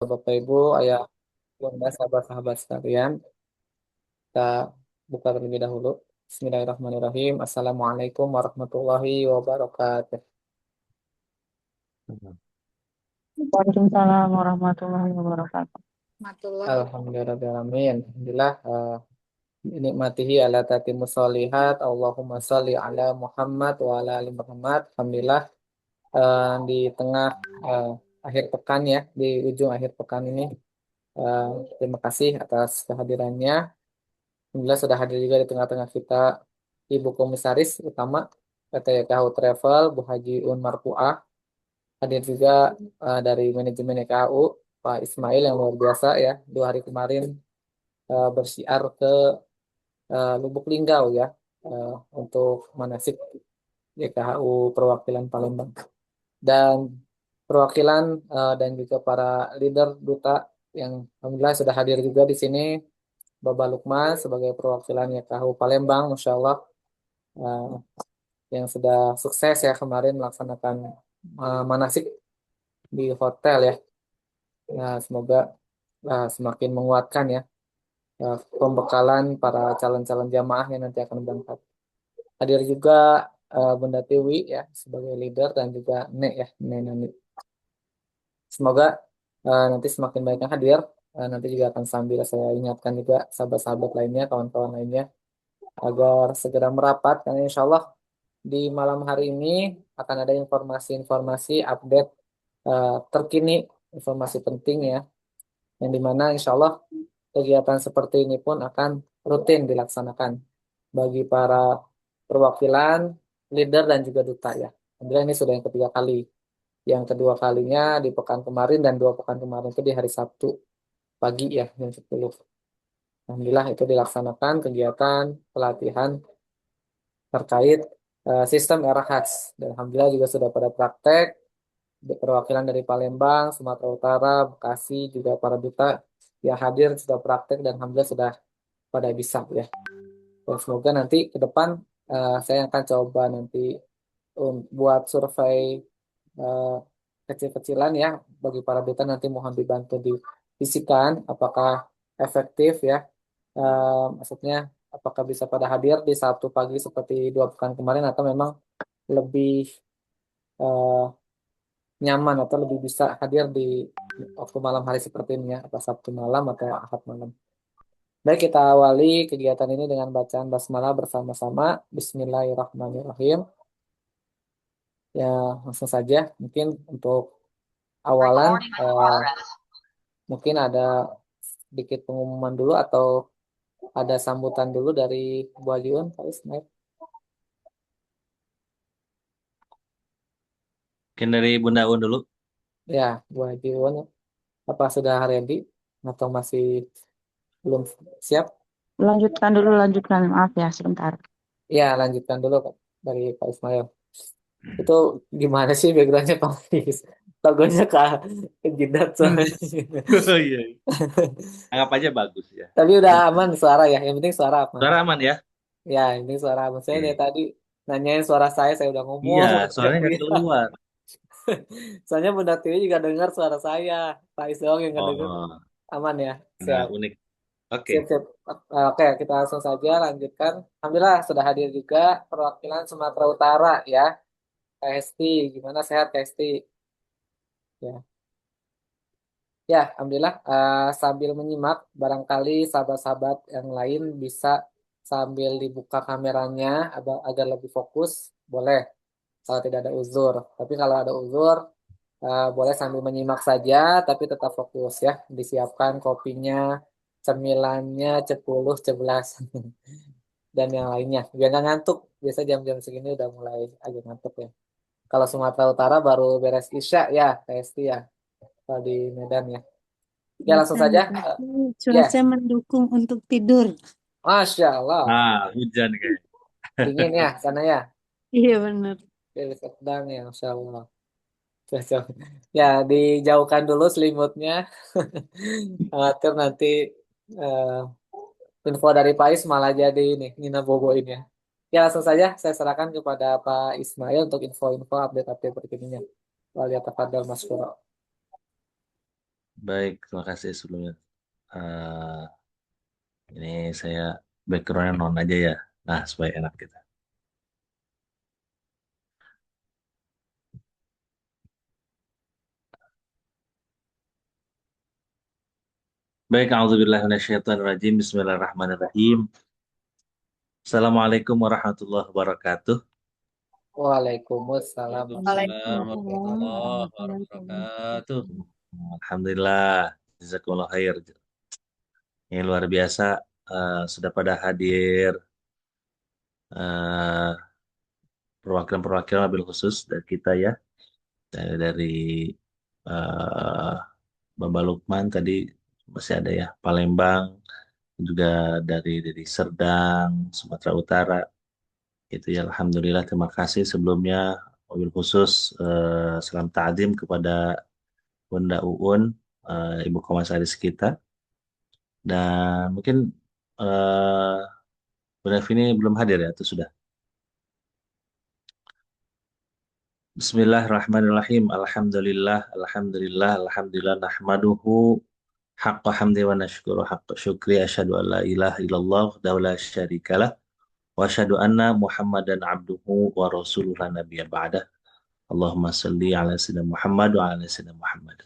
Bapak Ibu, ayah, bunda, sahabat-sahabat sekalian, kita buka terlebih dahulu. Bismillahirrahmanirrahim. Assalamualaikum warahmatullahi wabarakatuh. Waalaikumsalam warahmatullahi wabarakatuh. Alhamdulillahirrahmanirrahim. Alhamdulillah, nikmatihi ala tatimus solihat. Allahumma salli ala Muhammad wa ala ali Muhammad. Alhamdulillah, di tengah eh, akhir pekan ya, di ujung akhir pekan ini. eh, Terima kasih atas kehadirannya. Alhamdulillah sudah hadir juga di tengah-tengah kita Ibu Komisaris Utama PT YKHU Travel, Bu Haji Un Marpuah. Hadir juga dari manajemen YKHU, Pak Ismail yang luar biasa ya. 2 hari kemarin bersiar ke Lubuk Linggau ya, eh, untuk manasik YKHU perwakilan Palembang. Dan perwakilan dan juga para leader duta yang alhamdulillah sudah hadir juga di sini. Bapak Lukman sebagai perwakilan YKHU Palembang, Masya Allah, eh, yang sudah sukses ya kemarin melaksanakan manasik di hotel ya. Nah, semoga semakin menguatkan ya pembekalan para calon-calon jamaah yang nanti akan berangkat. Hadir juga Bunda Tiwi ya sebagai leader dan juga Nek ya, Nek Nani. Semoga nanti semakin banyak yang hadir. Nanti juga akan sambil saya ingatkan juga sahabat-sahabat lainnya, kawan-kawan lainnya agar segera merapat karena insya Allah di malam hari ini akan ada informasi-informasi update terkini, informasi penting ya, yang dimana insya Allah kegiatan seperti ini pun akan rutin dilaksanakan bagi para perwakilan, leader, dan juga duta ya. Alhamdulillah ini sudah yang ketiga kali. Yang kedua kalinya di pekan kemarin dan 2 pekan kemarin itu di hari Sabtu pagi ya, jam 10. Alhamdulillah itu dilaksanakan kegiatan pelatihan terkait sistem ERAHAS. Dan Alhamdulillah juga sudah pada praktek, perwakilan dari Palembang, Sumatera Utara, Bekasi, juga para duta yang hadir sudah praktek dan Alhamdulillah sudah pada bisa ya. Dan semoga nanti ke depan saya akan coba nanti buat survei eh, kecil-kecilan ya bagi para duta, nanti mohon dibantu divisikan apakah efektif ya. Maksudnya apakah bisa pada hadir di Sabtu pagi seperti 2 pekan kemarin atau memang lebih eh, nyaman atau lebih bisa hadir di waktu malam hari seperti ini ya, atau Sabtu malam atau Ahad malam. Baik, kita awali kegiatan ini dengan bacaan basmalah bersama-sama. Bismillahirrahmanirrahim. Ya, langsung saja. Mungkin untuk awalan, mungkin ada sedikit pengumuman dulu atau ada sambutan dulu dari Bu Aliun, Pak Ismail. Mungkin dari Bunda Un dulu. Ya, Bu Aliun, apa sudah ready atau masih belum siap? Lanjutkan dulu, lanjutkan. Maaf ya, sebentar. Ya, lanjutkan dulu Pak, dari Pak Ismail. Itu gimana sih backgroundnya Pak Is? Logonya ke jidat soalnya. Oh iya, anggap aja bagus ya. Tapi udah aman suara ya. Yang penting suara aman. Suara aman ya? Ya, yang penting suara aman. Saya dari Oke. tadi nanyain suara saya udah Iya, ngomong, udah suaranya nggak teriak-teriak. keluar. Soalnya Bunda Tiwi juga dengar suara saya. Pak Is doang yang nggak denger. Oh, Aman ya? nah Siap. unik. Oke. Siap, siap. Oke, kita langsung saja lanjutkan. Alhamdulillah sudah hadir juga perwakilan Sumatera Utara ya. KST, gimana sehat KST? Ya. Ya, Alhamdulillah. Sambil menyimak, barangkali sahabat-sahabat yang lain bisa sambil dibuka kameranya agar lebih fokus. Boleh, kalau tidak ada uzur. Tapi kalau ada uzur, boleh sambil menyimak saja, tapi tetap fokus ya. Disiapkan kopinya, cemilannya, 10, 11, dan yang lainnya. Biar nggak ngantuk. Biasa jam-jam segini udah mulai agak ngantuk ya. Kalau Sumatera Utara baru beres Isya ya, KST ya. Kalau di Medan ya. Ya langsung Bukan, saja. tapi Ya, cuaca mendukung untuk tidur. Masya Allah. Nah, hujan kayak. Dingin ya sana ya. Iya benar. Dari sedang ya, Masya Allah. Cocok. Ya, dijauhkan dulu selimutnya. Khawatir nanti eh, info dari Pak Is malah jadi ini, Nina boboin ya. Ya, langsung saja saya serahkan kepada Pak Ismail untuk info-info update-update terkininya. Waliyatafadal Mas Furo. Baik, terima kasih sebelumnya. Eh, ini saya backgroundnya non aja ya. Nah, supaya enak kita. Baik, a'udzubillahi Bismillahirrahmanirrahim. Assalamualaikum warahmatullahi wabarakatuh. Waalaikumsalam Waalaikumsalam warahmatullahi Waalaikumsalam warahmatullahi warahmatullahi wabarakatuh. wabarakatuh. Alhamdulillah, jazakumullah khair. Ini luar biasa, sudah pada hadir eh, perwakilan-perwakilan mobil khusus dari kita ya. Dari eh, Bapak Lukman tadi masih ada ya, Palembang, juga dari Serdang, Sumatera Utara. Itu ya, Alhamdulillah, terima kasih sebelumnya mobil khusus, salam ta'zim kepada Bunda Uun, Ibu Komisaris kita. Dan mungkin eh Bunda Vini belum hadir ya, itu sudah. Bismillahirrahmanirrahim. Alhamdulillah, nahmaduhu haqqa hamdi wa nashkuru haqqa syukri asyhadu an la ilaha illallah wa la syarikalah wa asyhadu anna Muhammadan abduhu wa rasuluhu la nabiyya ba'dah. Allahumma salli ala sayyidina Muhammad wa ala sayyidina Muhammad.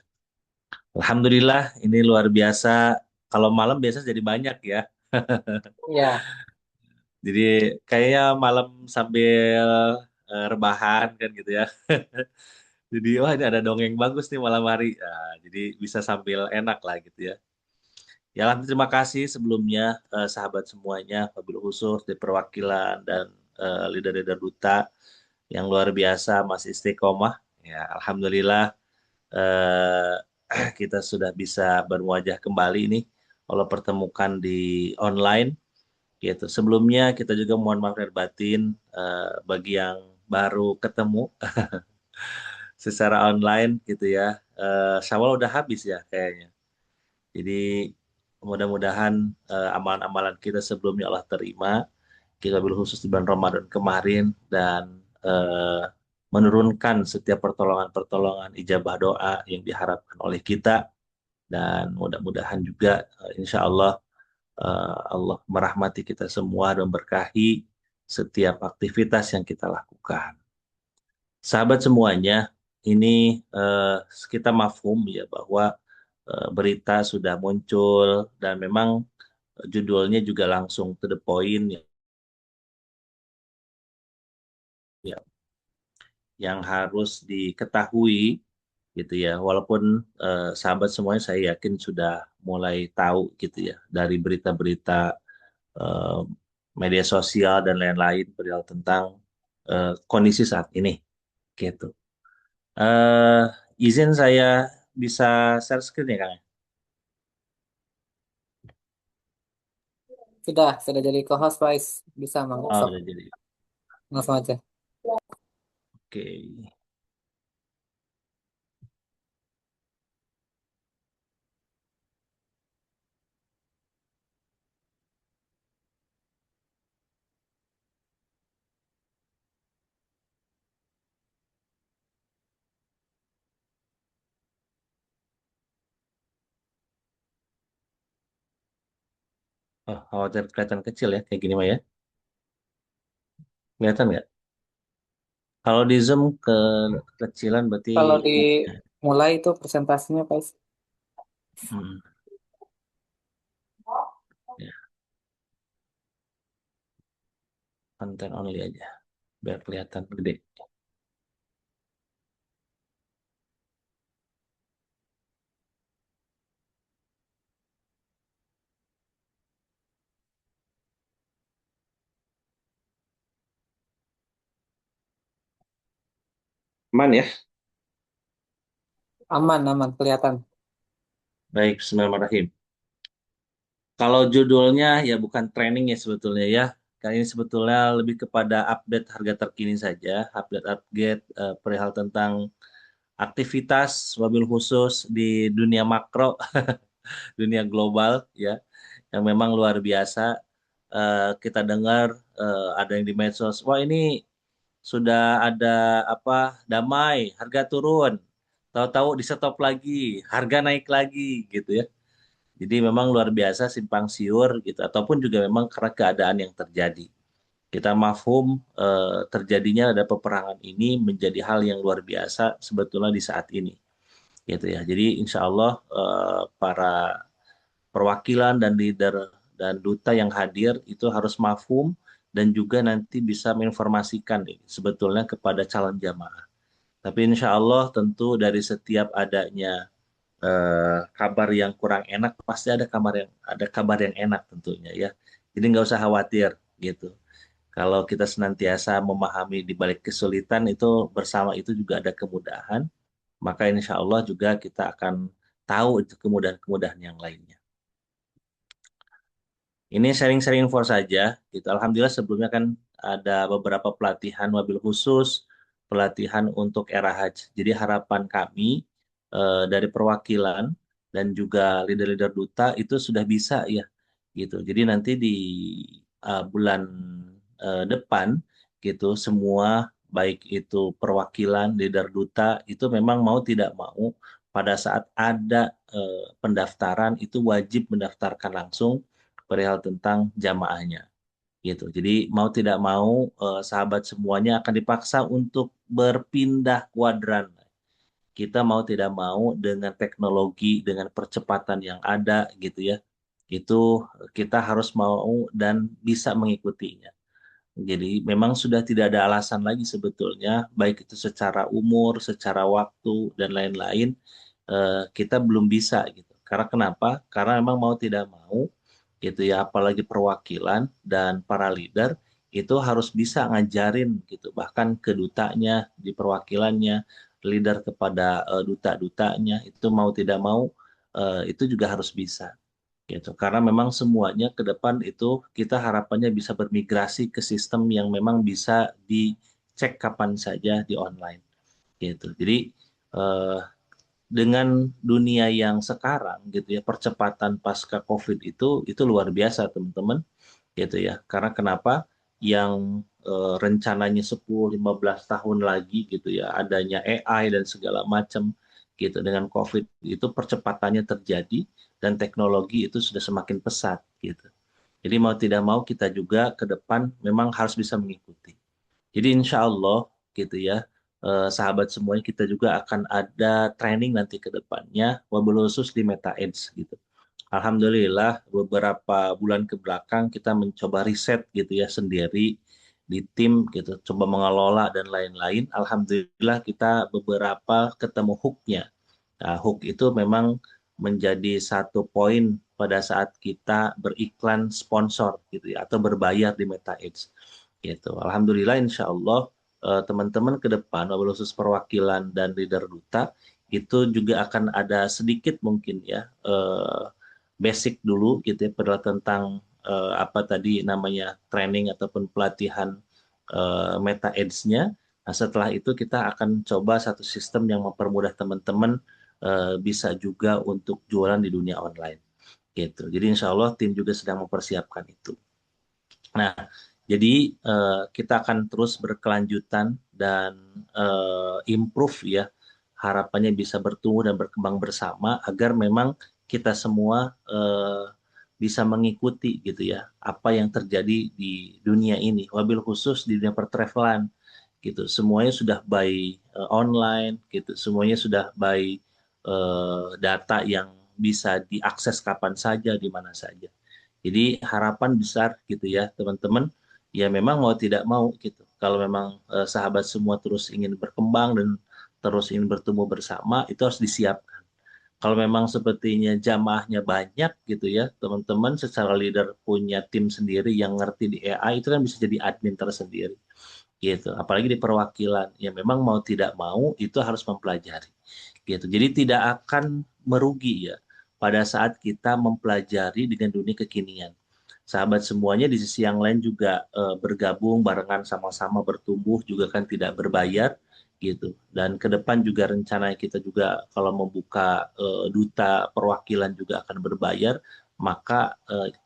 Alhamdulillah, ini luar biasa. Kalau malam biasa jadi banyak ya. Ya, Jadi kayaknya malam sambil rebahan kan gitu ya. Jadi wah, ini ada dongeng bagus nih malam hari. Nah, jadi bisa sambil enak lah gitu ya. Ya, terima kasih sebelumnya, sahabat semuanya, wabil khusus dari perwakilan dan leader-leader duta yang luar biasa, masih istiqomah. Ya, Alhamdulillah, eh, kita sudah bisa berwajah kembali nih, kalau pertemukan di online gitu. Sebelumnya kita juga mohon maaf lahir batin bagi yang baru ketemu secara online gitu ya. Syawal udah habis ya kayaknya. Jadi mudah-mudahan amalan-amalan kita sebelumnya Allah terima. Kita bil khusus di bulan Ramadan kemarin, dan eh, menurunkan setiap pertolongan-pertolongan ijabah doa yang diharapkan oleh kita, dan mudah-mudahan juga insya Allah Allah merahmati kita semua dan berkahi setiap aktivitas yang kita lakukan. Sahabat semuanya, ini eh, kita mafhum ya bahwa berita sudah muncul, dan memang judulnya juga langsung to the point ya, ya, yang harus diketahui gitu ya. Walaupun sahabat semuanya saya yakin sudah mulai tahu gitu ya dari berita-berita eh, media sosial dan lain-lain perihal tentang kondisi saat ini gitu. Eh izin saya bisa share screen ya Kang? sudah jadi co-host, Faiz. Bisa Mang, Oh, sok udah jadi. langsung aja. Oke. Oh, khawatir kelihatan kecil ya kayak gini mah ya. Kelihatan nggak? Kalau di Zoom kecilan berarti Kalau ini. dimulai itu presentasinya, Faiz. Hmm, ya, konten only aja biar kelihatan gede. Aman ya? Aman, aman, kelihatan. Baik, Bismillahirrahmanirrahim. Kalau judulnya ya bukan training ya sebetulnya ya. Kali ini sebetulnya lebih kepada update harga terkini saja, update-update perihal tentang aktivitas mobil khusus di dunia makro, dunia global ya, yang memang luar biasa. Kita dengar ada yang di medsos, wah ini sudah ada apa, damai, harga turun. tahu-tahu di stop lagi, harga naik lagi gitu ya. Jadi memang luar biasa simpang siur gitu, ataupun juga memang karena keadaan yang terjadi. Kita mafhum terjadinya ada peperangan ini menjadi hal yang luar biasa sebetulnya di saat ini gitu ya. Jadi insya Allah para perwakilan dan leader dan duta yang hadir itu harus mafhum dan juga nanti bisa menginformasikan nih, sebetulnya kepada calon jamaah. Tapi insya Allah tentu dari setiap adanya kabar yang kurang enak pasti ada kabar yang enak tentunya ya. Jadi nggak usah khawatir gitu. Kalau kita senantiasa memahami di balik kesulitan itu bersama itu juga ada kemudahan, maka insya Allah juga kita akan tahu itu kemudahan-kemudahan yang lainnya. Ini sharing-sharing info saja. Gitu. Alhamdulillah sebelumnya kan ada beberapa pelatihan wabil khusus, pelatihan untuk era haji. Jadi harapan kami dari perwakilan dan juga leader-leader duta itu sudah bisa ya, gitu. Jadi nanti di bulan depan gitu semua baik itu perwakilan, leader duta itu memang mau tidak mau pada saat ada pendaftaran itu wajib mendaftarkan langsung perihal tentang jamaahnya gitu. Jadi mau tidak mau sahabat semuanya akan dipaksa untuk berpindah kuadran. Kita mau tidak mau dengan teknologi, dengan percepatan yang ada gitu ya. Itu kita harus mau dan bisa mengikutinya. Jadi memang sudah tidak ada alasan lagi sebetulnya, baik itu secara umur, secara waktu dan lain-lain, kita belum bisa gitu. Karena kenapa? Karena memang mau tidak mau gitu ya, apalagi perwakilan dan para leader itu harus bisa ngajarin gitu, bahkan ke dutanya di perwakilannya, leader kepada duta-dutanya itu mau tidak mau itu juga harus bisa gitu. Karena memang semuanya ke depan itu kita harapannya bisa bermigrasi ke sistem yang memang bisa dicek kapan saja di online gitu. Jadi eh, dengan dunia yang sekarang gitu ya, percepatan pasca COVID itu luar biasa teman-teman gitu ya. Karena kenapa? Yang rencananya 10-15 tahun lagi gitu ya, adanya AI dan segala macam gitu dengan COVID itu percepatannya terjadi dan teknologi itu sudah semakin pesat gitu. Jadi mau tidak mau kita juga ke depan memang harus bisa mengikuti. Jadi insya Allah gitu ya, sahabat semuanya kita juga akan ada training nanti ke depannya, wabil khusus di Meta Edge gitu. Alhamdulillah beberapa bulan ke belakang kita mencoba riset gitu ya sendiri di tim gitu, coba mengelola dan lain-lain. Alhamdulillah kita beberapa ketemu hooknya. Nah, hook itu memang menjadi satu poin pada saat kita beriklan sponsor gitu ya atau berbayar di Meta Ads gitu. Alhamdulillah insya Allah teman-teman ke depan wabil khusus perwakilan dan leader duta itu juga akan ada sedikit mungkin ya basic dulu gitu ya pada tentang apa tadi namanya training ataupun pelatihan Meta Ads-nya. Nah, setelah itu kita akan coba satu sistem yang mempermudah teman-teman bisa juga untuk jualan di dunia online gitu. Jadi insya Allah tim juga sedang mempersiapkan itu. Nah, jadi kita akan terus berkelanjutan dan improve ya. Harapannya bisa bertumbuh dan berkembang bersama agar memang kita semua bisa mengikuti gitu ya apa yang terjadi di dunia ini. Wabil khusus di dunia pertravelan gitu. Semuanya sudah by online gitu. Semuanya sudah by data yang bisa diakses kapan saja di mana saja. Jadi harapan besar gitu ya teman-teman. Ya memang mau tidak mau gitu. Kalau memang sahabat semua terus ingin berkembang dan terus ingin bertumbuh bersama itu harus disiapkan. Kalau memang sepertinya jamaahnya banyak gitu ya teman-teman secara leader punya tim sendiri yang ngerti di AI itu kan bisa jadi admin tersendiri gitu. Apalagi di perwakilan ya memang mau tidak mau itu harus mempelajari gitu. Jadi tidak akan merugi ya pada saat kita mempelajari dengan dunia kekinian. Sahabat semuanya di sisi yang lain juga bergabung barengan sama-sama bertumbuh juga kan tidak berbayar gitu. Dan ke depan juga rencana kita juga kalau membuka duta perwakilan juga akan berbayar, maka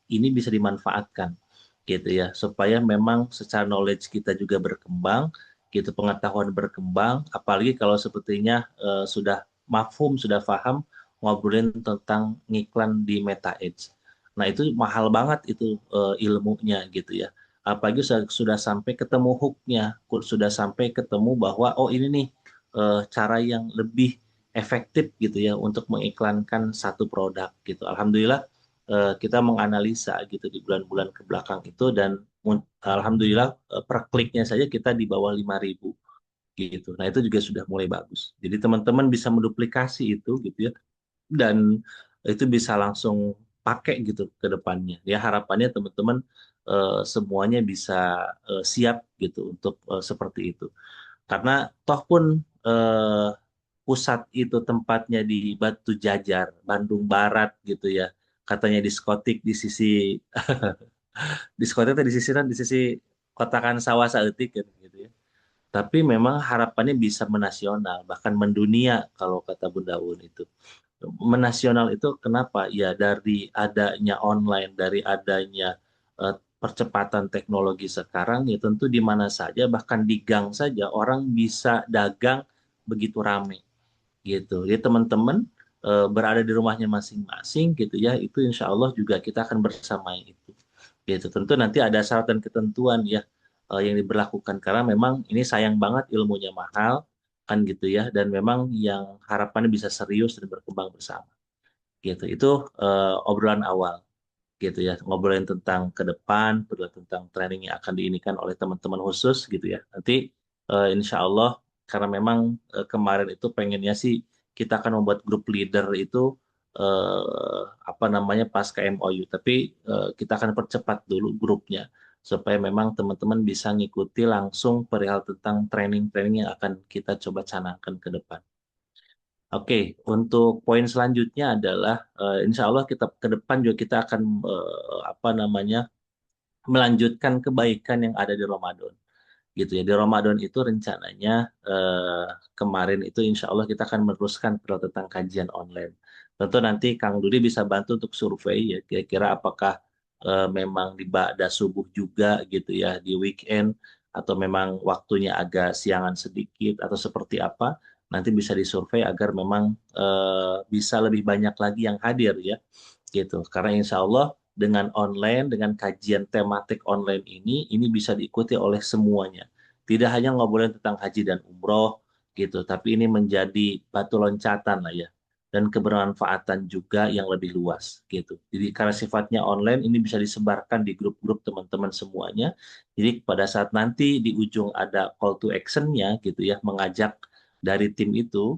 ini bisa dimanfaatkan gitu ya supaya memang secara knowledge kita juga berkembang gitu pengetahuan berkembang apalagi kalau sepertinya sudah mafhum, sudah paham ngobrolin tentang ngiklan di Meta Ads. Nah, itu mahal banget itu ilmunya gitu ya. Apalagi sudah sampai ketemu hooknya, sudah sampai ketemu bahwa oh ini nih cara yang lebih efektif gitu ya untuk mengiklankan satu produk gitu. Alhamdulillah kita menganalisa gitu di bulan-bulan ke belakang itu dan alhamdulillah per kliknya saja kita di bawah 5.000 gitu. Nah, itu juga sudah mulai bagus. Jadi teman-teman bisa menduplikasi itu gitu ya dan itu bisa langsung pakai gitu ke depannya. Ya harapannya teman-teman semuanya bisa siap gitu untuk seperti itu. Karena toh pun pusat itu tempatnya di Batu Jajar, Bandung Barat gitu ya. Katanya diskotik di sisi diskotik di sisi kotakan sawah saeutik kan gitu ya. Tapi memang harapannya bisa menasional, bahkan mendunia kalau kata Bunda Un itu. Menasional itu kenapa? Ya dari adanya online, dari adanya percepatan teknologi sekarang, ya tentu di mana saja, bahkan di gang saja orang bisa dagang begitu ramai gitu. Jadi teman-teman berada di rumahnya masing-masing gitu ya, itu insya Allah juga kita akan bersamai itu. Gitu. Tentu nanti ada syarat dan ketentuan ya yang diberlakukan karena memang ini sayang banget ilmunya mahal kan gitu ya dan memang yang harapannya bisa serius dan berkembang bersama. Gitu. Itu obrolan awal gitu ya, ngobrolin tentang ke depan, ngobrolin tentang training yang akan diinikan oleh teman-teman khusus gitu ya. Nanti insya Allah karena memang kemarin itu pengennya sih kita akan membuat grup leader itu apa namanya pas ke MOU, tapi kita akan percepat dulu grupnya supaya memang teman-teman bisa ngikuti langsung perihal tentang training-training yang akan kita coba canangkan ke depan. Oke, untuk poin selanjutnya adalah insya Allah kita ke depan juga kita akan apa namanya melanjutkan kebaikan yang ada di Ramadan, gitu ya. Di Ramadan itu rencananya kemarin itu insya Allah kita akan meneruskan tentang kajian online. Tentu nanti Kang Dudi bisa bantu untuk survei ya, kira-kira apakah memang di ba'da subuh juga gitu ya di weekend atau memang waktunya agak siangan sedikit atau seperti apa. Nanti bisa disurvei agar memang bisa lebih banyak lagi yang hadir ya gitu. Karena insya Allah dengan online, dengan kajian tematik online ini bisa diikuti oleh semuanya. Tidak hanya ngobrolin tentang haji dan umroh gitu, tapi ini menjadi batu loncatan lah ya. Dan kebermanfaatan juga yang lebih luas gitu. Jadi karena sifatnya online ini bisa disebarkan di grup-grup teman-teman semuanya. Jadi pada saat nanti di ujung ada call to action-nya gitu ya, mengajak dari tim itu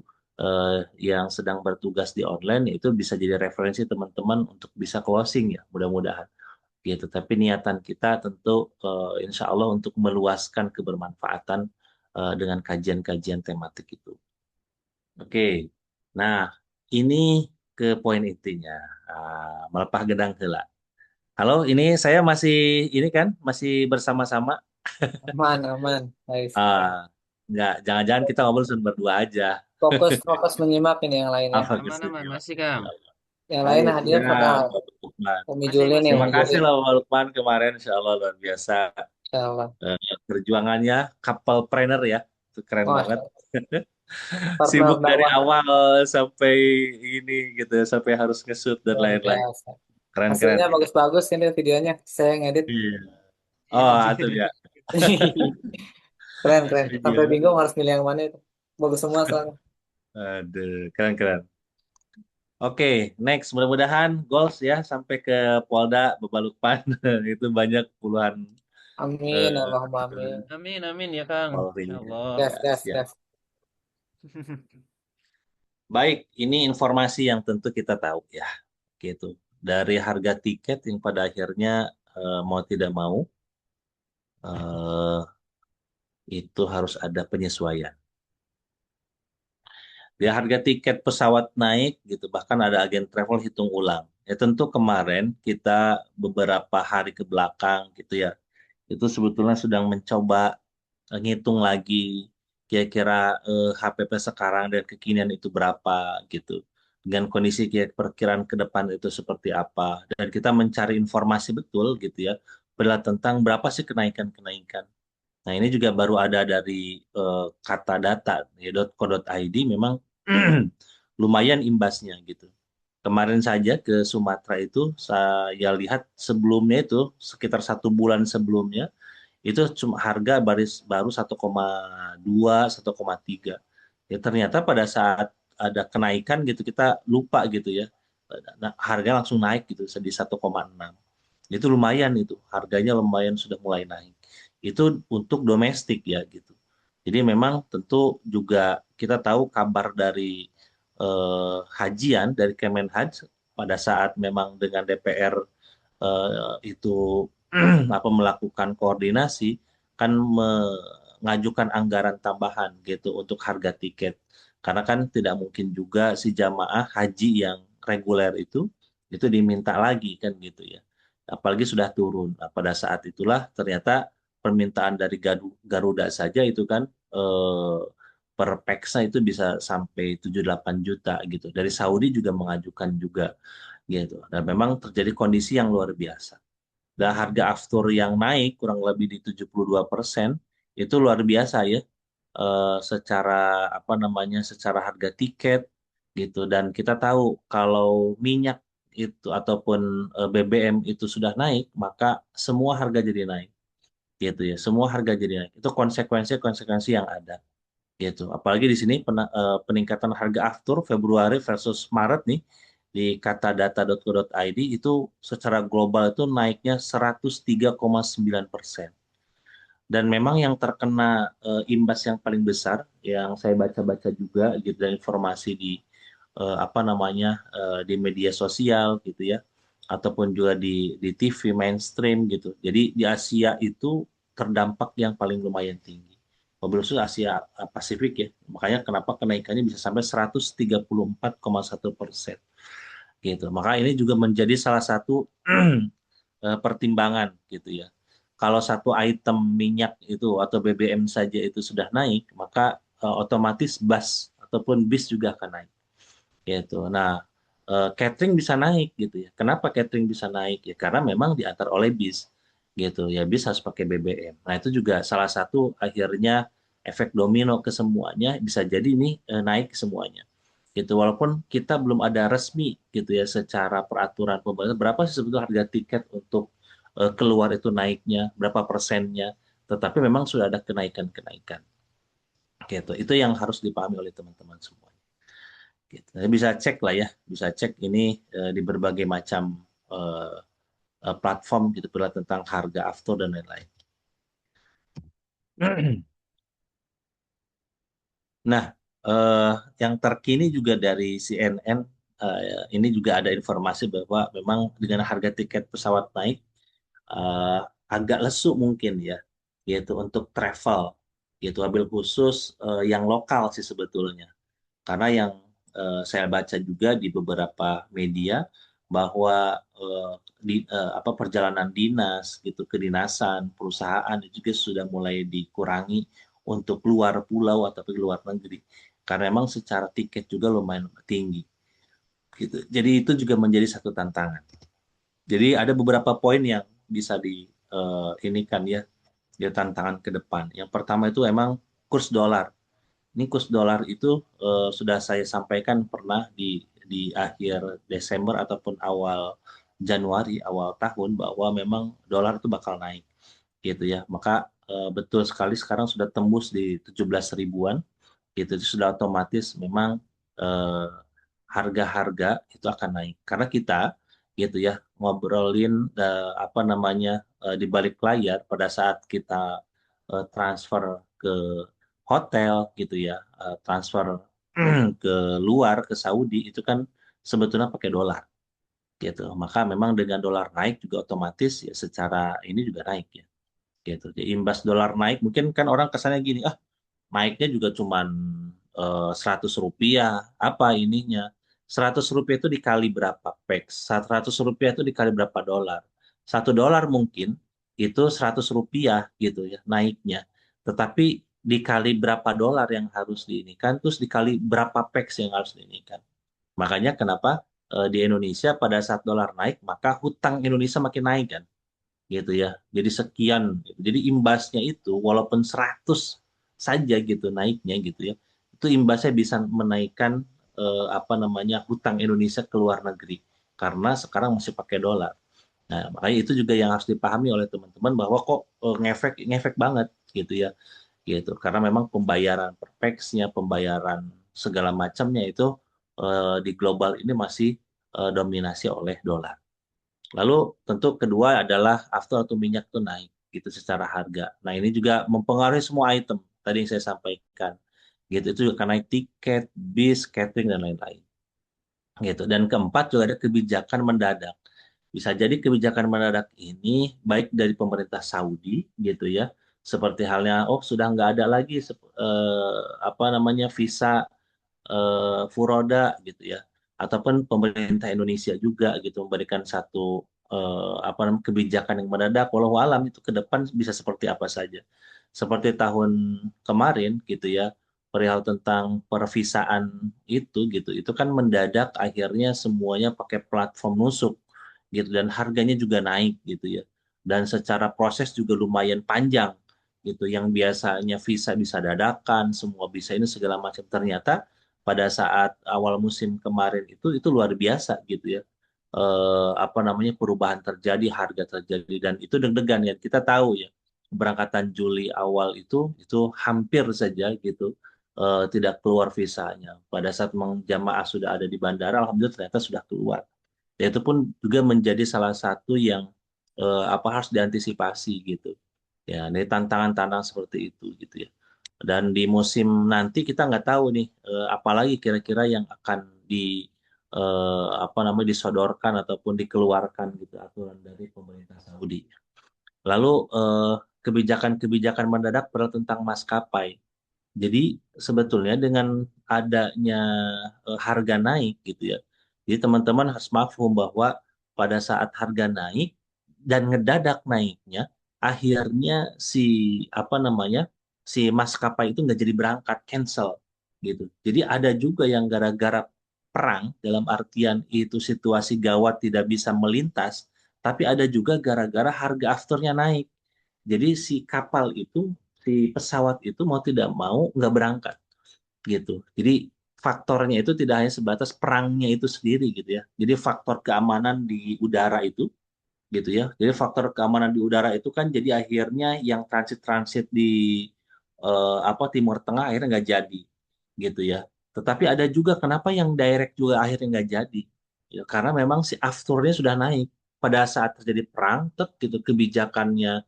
yang sedang bertugas di online itu bisa jadi referensi teman-teman untuk bisa closing ya mudah-mudahan gitu. Tapi niatan kita tentu insya Allah untuk meluaskan kebermanfaatan dengan kajian-kajian tematik itu. Oke, nah ini ke poin intinya. Melepah gedang heula. Halo, ini saya masih ini kan masih bersama-sama. Aman, aman. Baik. Ah, nggak, jangan-jangan kita ngobrol cuma berdua aja. Fokus, fokus menyimak ini yang lain ya. Apa Aman-aman kesini? masih Kang. Yang lain Baik, hadir ya, pada Pak Lukman. Umi Masih Juli nih, masih. Terima Umi Juli. kasih loh Pak Lukman kemarin, Insya Allah luar biasa Insyaallah. perjuangannya, couple trainer ya, itu keren Wah, banget. partner Sibuk dari dakwah awal sampai ini gitu, sampai harus nge-shoot dan luar lain-lain. biasa. Keren-keren. Hasilnya bagus-bagus ini videonya. Saya ngedit. Iya. Iya. Oh, itu ya. Keren, keren. Sampai Iya. bingung harus milih yang mana itu. Bagus semua soalnya. Aduh, keren-keren. Oke, next. Mudah-mudahan goals ya sampai ke Polda Bebalukpan itu banyak puluhan Amin, eh, Allahumma amin. Amin amin ya Kang. Polri. Insyaallah. Gas, Ya, gas, siap. gas. Baik, ini informasi yang tentu kita tahu ya, gitu. Dari harga tiket yang pada akhirnya mau tidak mau eh, itu harus ada penyesuaian. Di harga tiket pesawat naik gitu, bahkan ada agen travel hitung ulang. Ya tentu kemarin kita beberapa hari ke belakang gitu ya, itu sebetulnya sedang mencoba ngitung lagi kira-kira HPP sekarang dan kekinian itu berapa gitu. Dengan kondisi perkiraan ke depan itu seperti apa. Dan kita mencari informasi betul gitu ya. Bila tentang berapa sih kenaikan-kenaikan. Nah ini juga baru ada dari kata data ya, .co.id memang lumayan imbasnya gitu. Kemarin saja ke Sumatera itu saya lihat sebelumnya itu sekitar 1 bulan sebelumnya itu cuma harga baru 1,2, 1,3. Ya ternyata pada saat ada kenaikan gitu kita lupa gitu ya. Nah, harga langsung naik gitu di 1,6. Itu lumayan itu, harganya lumayan sudah mulai naik. Itu untuk domestik ya gitu. Jadi memang tentu juga kita tahu kabar dari hajian dari Kemenhaj pada saat memang dengan DPR itu apa melakukan koordinasi kan mengajukan anggaran tambahan gitu untuk harga tiket. Karena kan tidak mungkin juga si jamaah haji yang reguler itu diminta lagi kan gitu ya. Apalagi sudah turun. Nah, pada saat itulah ternyata permintaan dari Garuda saja itu kan per pax itu bisa sampai 7-8 juta gitu. Dari Saudi juga mengajukan juga gitu. Dan memang terjadi kondisi yang luar biasa. Dan harga aftur yang naik kurang lebih di 72% itu luar biasa ya. Secara apa namanya secara harga tiket gitu dan kita tahu kalau minyak itu ataupun BBM itu sudah naik maka semua harga jadi naik gitu ya semua harga jadi naik itu konsekuensi yang ada gitu apalagi di sini peningkatan harga aftur Februari versus Maret nih di katadata.co.id itu secara global itu naiknya 103,9%. Dan memang yang terkena imbas yang paling besar yang saya baca-baca juga gitu dan informasi di apa namanya di media sosial gitu ya ataupun juga di TV mainstream gitu. Jadi di Asia itu terdampak yang paling lumayan tinggi. Mobil khusus Asia Pasifik ya. Makanya kenapa kenaikannya bisa sampai 134,1% gitu. Maka ini juga menjadi salah satu pertimbangan gitu ya. Kalau satu item minyak itu atau BBM saja itu sudah naik, maka otomatis bus ataupun bis juga akan naik gitu. Nah, catering bisa naik gitu ya. Kenapa catering bisa naik ya? Karena memang diantar oleh bis gitu. Ya bis harus pakai BBM. Nah, itu juga salah satu akhirnya efek domino ke semuanya bisa jadi ini naik semuanya gitu walaupun kita belum ada resmi gitu ya secara peraturan pemerintah berapa sih sebetulnya harga tiket untuk keluar itu naiknya berapa persennya tetapi memang sudah ada kenaikan-kenaikan gitu itu yang harus dipahami oleh teman-teman semua gitu. Jadi bisa cek lah ya bisa cek ini di berbagai macam eh, platform gitu bila tentang harga aftur dan lain-lain. Nah, eh, yang terkini juga dari CNN, ini juga ada informasi bahwa memang dengan harga tiket pesawat naik, eh, agak lesu mungkin ya, yaitu untuk travel, yaitu wabil khusus yang lokal sih sebetulnya. Karena yang saya baca juga di beberapa media bahwa eh, apa perjalanan dinas gitu kedinasan perusahaan itu juga sudah mulai dikurangi untuk keluar pulau atau keluar negeri karena memang secara tiket juga lumayan tinggi gitu. Jadi itu juga menjadi satu tantangan. Jadi ada beberapa poin yang bisa di ini kan ya, dia tantangan ke depan. Yang pertama itu emang kurs dolar. Ini kurs dolar itu sudah saya sampaikan pernah di akhir Desember ataupun awal Januari, awal tahun bahwa memang dolar itu bakal naik gitu ya. Maka betul sekali sekarang sudah tembus di 17 ribuan gitu. Itu sudah otomatis memang eh, harga-harga itu akan naik. Karena kita gitu ya ngobrolin apa namanya di balik layar pada saat kita transfer ke hotel gitu ya, transfer ke luar ke Saudi itu kan sebetulnya pakai dolar gitu. Maka memang dengan dolar naik juga otomatis ya secara ini juga naik ya gitu. Jadi imbas dolar naik mungkin kan orang kesannya gini, ah naiknya juga cuman 100 rupiah apa ininya. 100 rupiah itu dikali berapa pex? 100 rupiah itu dikali berapa dolar? 1 dolar mungkin itu 100 rupiah gitu ya naiknya. Tetapi dikali berapa dolar yang harus diinikan, terus dikali berapa pex yang harus diinikan. Makanya kenapa di Indonesia pada saat dolar naik, maka hutang Indonesia makin naik kan gitu ya. Jadi sekian gitu. Jadi imbasnya itu walaupun 100 saja gitu naiknya gitu ya. Itu imbasnya bisa menaikkan apa namanya hutang Indonesia ke luar negeri karena sekarang masih pakai dolar. Nah, makanya itu juga yang harus dipahami oleh teman-teman bahwa kok ngefek ngefek banget gitu ya. Gitu. Karena memang pembayaran perfeksnya, pembayaran segala macamnya itu di global ini masih dominasi oleh dolar. Lalu tentu kedua adalah after atau minyak itu naik gitu secara harga. Nah, ini juga mempengaruhi semua item tadi yang saya sampaikan. Gitu itu juga karena tiket, bis, catering dan lain-lain. Gitu. Dan keempat juga ada kebijakan mendadak. Bisa jadi kebijakan mendadak ini baik dari pemerintah Saudi gitu ya, seperti halnya oh sudah nggak ada lagi apa namanya visa furoda gitu ya, ataupun pemerintah Indonesia juga gitu memberikan satu apa namanya kebijakan yang mendadak. Walau alam itu ke depan bisa seperti apa saja. Seperti tahun kemarin gitu ya, perihal tentang pervisaan itu kan mendadak akhirnya semuanya pakai platform nusuk gitu dan harganya juga naik gitu ya. Dan secara proses juga lumayan panjang gitu. Yang biasanya visa bisa dadakan, semua bisa ini segala macam ternyata pada saat awal musim kemarin itu luar biasa gitu ya. Apa namanya perubahan terjadi, harga terjadi dan itu deg-degan ya. Kita tahu ya keberangkatan Juli awal itu hampir saja gitu tidak keluar visanya. Pada saat memang jamaah sudah ada di bandara, alhamdulillah ternyata sudah keluar. Ya, itu pun juga menjadi salah satu yang apa harus diantisipasi gitu. Ya, ini tantangan-tantangan seperti itu gitu ya. Dan di musim nanti kita nggak tahu nih apalagi kira-kira yang akan apa namanya disodorkan ataupun dikeluarkan gitu aturan dari pemerintah Saudi. Lalu kebijakan-kebijakan mendadak padahal tentang maskapai. Jadi sebetulnya dengan adanya harga naik gitu ya. Jadi teman-teman harus mafhum bahwa pada saat harga naik dan ngedadak naiknya, akhirnya si apa namanya si maskapai itu nggak jadi berangkat, cancel gitu. Jadi ada juga yang gara-gara perang dalam artian itu situasi gawat tidak bisa melintas, tapi ada juga gara-gara harga afternya naik. Jadi si kapal itu, si pesawat itu mau tidak mau nggak berangkat gitu. Jadi faktornya itu tidak hanya sebatas perangnya itu sendiri gitu ya. Jadi faktor keamanan di udara itu gitu ya. Jadi faktor keamanan di udara itu kan jadi akhirnya yang transit-transit di apa Timur Tengah akhirnya nggak jadi gitu ya. Tetapi ada juga kenapa yang direct juga akhirnya nggak jadi. Ya, karena memang si afturnya sudah naik pada saat terjadi perang, gitu kebijakannya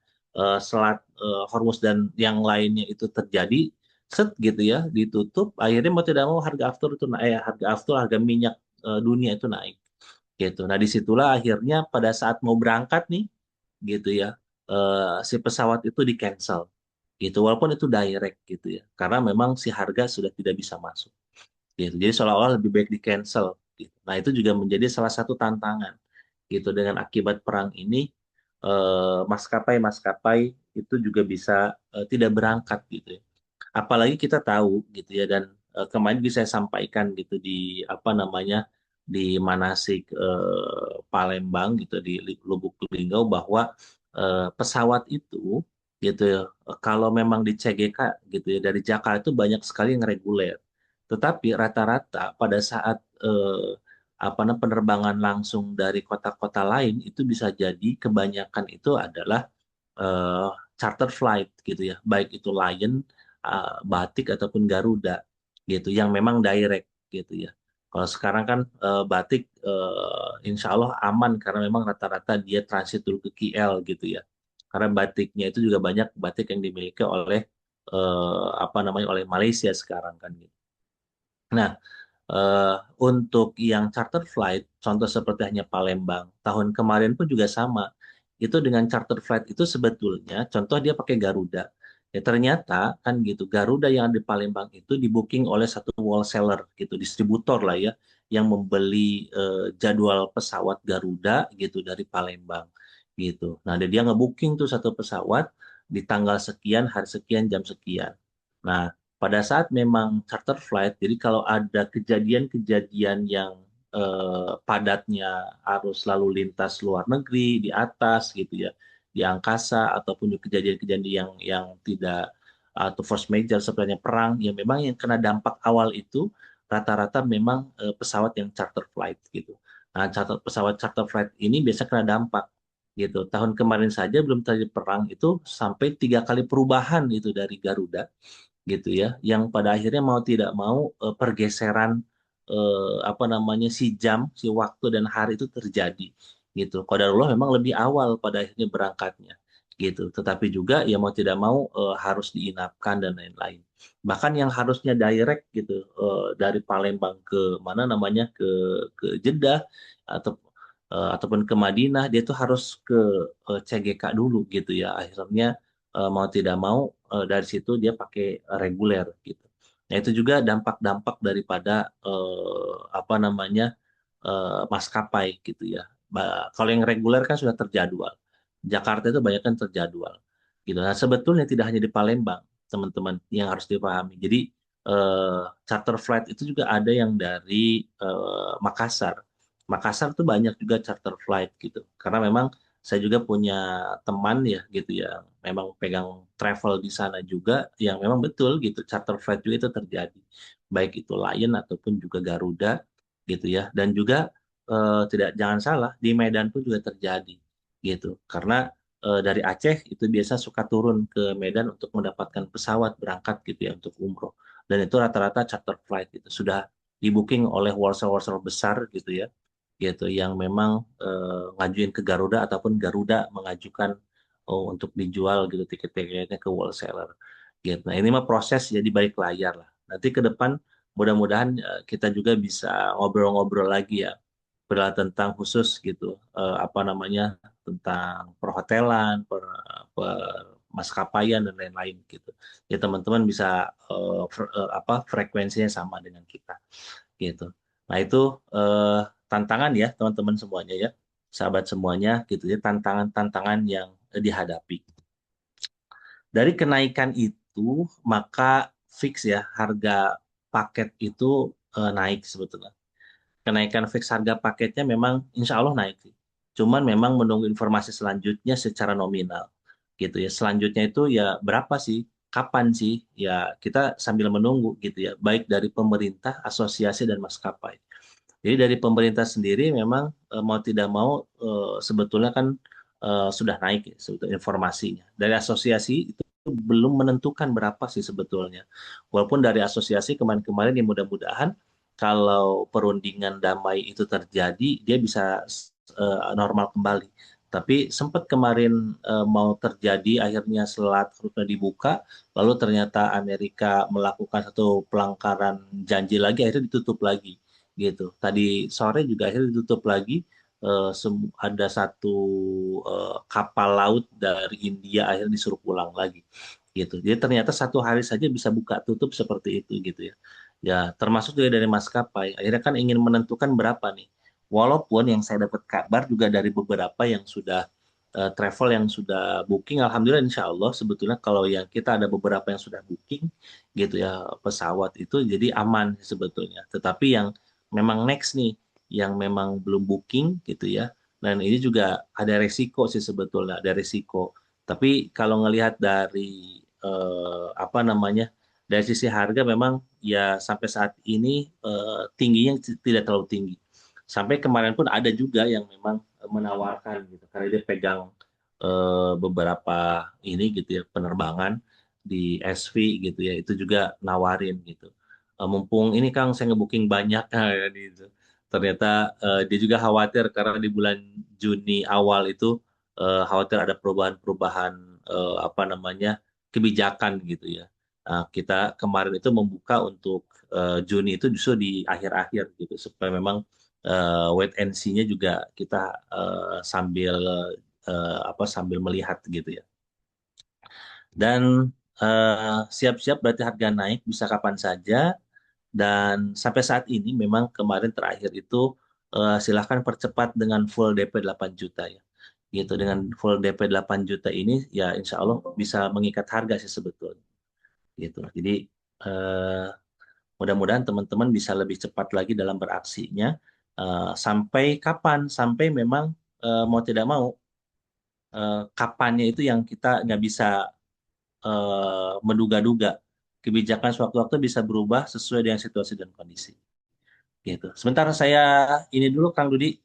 Selat Hormuz dan yang lainnya itu terjadi, set gitu ya, ditutup. Akhirnya mau tidak mau harga aftur itu naik, harga aftur, harga minyak dunia itu naik gitu. Nah, disitulah akhirnya pada saat mau berangkat nih, gitu ya, si pesawat itu di cancel, gitu. Walaupun itu direct gitu ya, karena memang si harga sudah tidak bisa masuk, gitu. Jadi seolah-olah lebih baik di cancel. Gitu. Nah, itu juga menjadi salah satu tantangan, gitu. Dengan akibat perang ini, maskapai-maskapai itu juga bisa tidak berangkat, gitu ya. Apalagi kita tahu gitu ya dan kemarin bisa saya sampaikan gitu di apa namanya di Manasik Palembang gitu di Lubuk Linggau bahwa pesawat itu gitu ya kalau memang di CGK gitu ya dari Jakarta itu banyak sekali yang reguler. Tetapi rata-rata pada saat apa namanya penerbangan langsung dari kota-kota lain itu bisa jadi kebanyakan itu adalah eh, charter flight gitu ya, baik itu Lion, Batik ataupun Garuda gitu, yang memang direct gitu ya. Kalau sekarang kan Batik insya Allah aman karena memang rata-rata dia transit dulu ke KL gitu ya. Karena batiknya itu juga banyak batik yang dimiliki oleh apa namanya oleh Malaysia sekarang kan gitu. Nah, eh, untuk yang charter flight, contoh seperti hanya Palembang, tahun kemarin pun juga sama. Itu dengan charter flight itu sebetulnya, contoh dia pakai Garuda. Ya ternyata kan gitu, Garuda yang ada di Palembang itu di-booking oleh satu wholesaler gitu, distributor lah ya, yang membeli jadwal pesawat Garuda gitu dari Palembang gitu. Nah, dia nge-booking tuh satu pesawat di tanggal sekian, hari sekian, jam sekian. Nah, pada saat memang charter flight, jadi kalau ada kejadian-kejadian yang padatnya arus lalu lintas luar negeri di atas gitu ya, di angkasa ataupun kejadian-kejadian yang tidak atau force major sebenarnya perang, yang memang yang kena dampak awal itu rata-rata memang pesawat yang charter flight gitu. Nah, pesawat charter flight ini biasa kena dampak gitu. Tahun kemarin saja belum terjadi perang itu sampai 3 kali perubahan itu dari Garuda gitu ya, yang pada akhirnya mau tidak mau pergeseran apa namanya si jam, si waktu dan hari itu terjadi gitu. Qadarullah memang lebih awal pada akhirnya berangkatnya gitu. Tetapi juga ya mau tidak mau harus diinapkan dan lain-lain. Bahkan yang harusnya direct gitu dari Palembang ke mana namanya ke Jeddah atau ataupun ke Madinah, dia tuh harus ke CGK dulu gitu ya. Akhirnya mau tidak mau dari situ dia pakai reguler gitu. Nah itu juga dampak-dampak daripada apa namanya maskapai gitu ya. Kalau yang reguler kan sudah terjadwal. Jakarta itu banyak kan terjadwal gitu. Nah sebetulnya tidak hanya di Palembang teman-teman yang harus dipahami. Jadi charter flight itu juga ada yang dari Makassar. Makassar tuh banyak juga charter flight gitu. Karena memang saya juga punya teman ya gitu ya, memang pegang travel di sana juga, yang memang betul gitu charter flight juga itu terjadi, baik itu Lion ataupun juga Garuda gitu ya, dan juga tidak jangan salah di Medan pun juga terjadi gitu, karena dari Aceh itu biasa suka turun ke Medan untuk mendapatkan pesawat berangkat gitu ya untuk umroh, dan itu rata-rata charter flight itu sudah di booking oleh wholesale besar gitu ya, gitu yang memang ngajuin ke Garuda ataupun Garuda mengajukan untuk dijual gitu tiket-tiketnya ke wholesaler gitu. Nah ini mah proses jadi balik layar lah. Nanti ke depan mudah-mudahan kita juga bisa ngobrol-ngobrol lagi ya tentang khusus gitu apa namanya tentang perhotelan, maskapaian dan lain-lain gitu. Ya teman-teman bisa apa frekuensinya sama dengan kita gitu. Nah, itu tantangan ya teman-teman semuanya ya, sahabat semuanya gitu ya, tantangan-tantangan yang dihadapi. Dari kenaikan itu, maka fix ya harga paket itu naik sebetulnya. Kenaikan fix harga paketnya memang insya Allah naik sih. Cuman memang menunggu informasi selanjutnya secara nominal gitu ya. Selanjutnya itu ya berapa sih? Kapan sih? Ya kita sambil menunggu gitu ya. Baik dari pemerintah, asosiasi dan maskapai. Jadi dari pemerintah sendiri memang mau tidak mau sebetulnya kan sudah naik ya sebetulnya informasinya. Dari asosiasi itu belum menentukan berapa sih sebetulnya. Walaupun dari asosiasi kemarin-kemarin yang mudah-mudahan kalau perundingan damai itu terjadi, dia bisa normal kembali. Tapi sempat kemarin mau terjadi, akhirnya selat rute dibuka, lalu ternyata Amerika melakukan satu pelanggaran janji lagi, akhirnya ditutup lagi gitu. Tadi sore juga akhirnya ditutup lagi. Ada satu kapal laut dari India akhirnya disuruh pulang lagi gitu. Jadi ternyata satu hari saja bisa buka tutup seperti itu gitu ya. Ya termasuk juga dari maskapai. Akhirnya kan ingin menentukan berapa nih. Walaupun yang saya dapat kabar juga dari beberapa yang sudah travel yang sudah booking, alhamdulillah insya Allah sebetulnya kalau yang kita ada beberapa yang sudah booking gitu ya pesawat itu jadi aman sebetulnya. Tetapi yang memang next nih yang memang belum booking gitu ya. Dan ini juga ada resiko sih sebetulnya, ada resiko. Tapi kalau ngelihat dari apa namanya, dari sisi harga memang ya sampai saat ini tingginya tidak terlalu tinggi. Sampai kemarin pun ada juga yang memang menawarkan gitu, karena dia pegang beberapa ini gitu ya penerbangan di SV gitu ya, itu juga nawarin gitu. Mumpung ini Kang saya ngebooking banyak gitu. Ternyata dia juga khawatir karena di bulan Juni awal itu khawatir ada perubahan-perubahan apa namanya kebijakan gitu ya. Nah, kita kemarin itu membuka untuk Juni itu justru di akhir-akhir gitu supaya memang wait and see-nya juga kita sambil apa sambil melihat gitu ya. Dan siap-siap berarti harga naik bisa kapan saja. Dan sampai saat ini memang kemarin terakhir itu silahkan percepat dengan full DP 8 juta ya. Gitu dengan full DP 8 juta ini ya insya Allah bisa mengikat harga sih sebetulnya. Gitu. Jadi eh, mudah-mudahan teman-teman bisa lebih cepat lagi dalam beraksinya. Sampai kapan? Sampai memang mau tidak mau kapannya itu yang kita nggak bisa menduga-duga Kebijakan sewaktu-waktu bisa berubah sesuai dengan situasi dan kondisi. Gitu. Sebentar saya ini dulu Kang Dudi,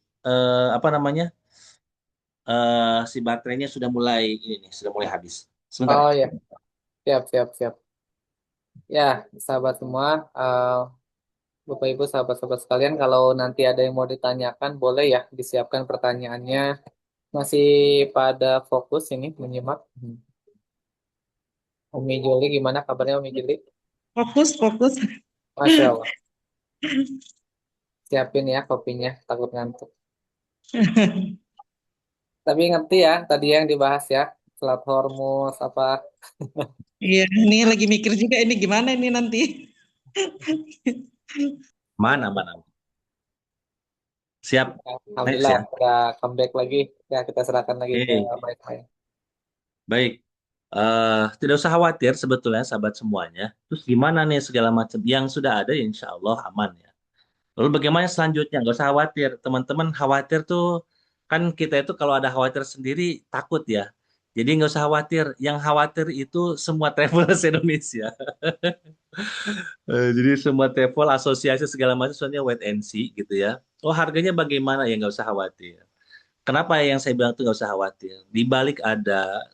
apa namanya? Si baterainya sudah mulai ini nih, sudah mulai habis. Sebentar Oh ya. ya, siap, siap, siap. Ya, sahabat semua, Bapak Ibu, sahabat-sahabat sekalian, kalau nanti ada yang mau ditanyakan, boleh ya disiapkan pertanyaannya. Masih pada fokus ini menyimak. Umi Juli, gimana kabarnya Umi Juli? Fokus, fokus. Masya Allah. Siapin ya kopinya, takut ngantuk. Tapi ngerti ya, tadi yang dibahas ya, selat Hormuz, apa. Iya, ini lagi mikir juga ini gimana ini nanti. Mana, mana. Siap. Next Alhamdulillah, ya. udah comeback lagi. Ya, kita serahkan lagi ke Oke. Mike. Baik. Tidak usah khawatir sebetulnya sahabat semuanya. Terus gimana nih segala macam yang sudah ada ya insya Allah aman ya. Lalu bagaimana selanjutnya? Nggak usah khawatir. Teman-teman khawatir tuh kan kita itu kalau ada khawatir sendiri takut ya. Jadi nggak usah khawatir. Yang khawatir itu semua travelers Indonesia. Jadi semua travel asosiasi segala macam soalnya wait and see gitu ya. Oh harganya bagaimana ya nggak usah khawatir. Kenapa yang saya bilang itu nggak usah khawatir? Di balik ada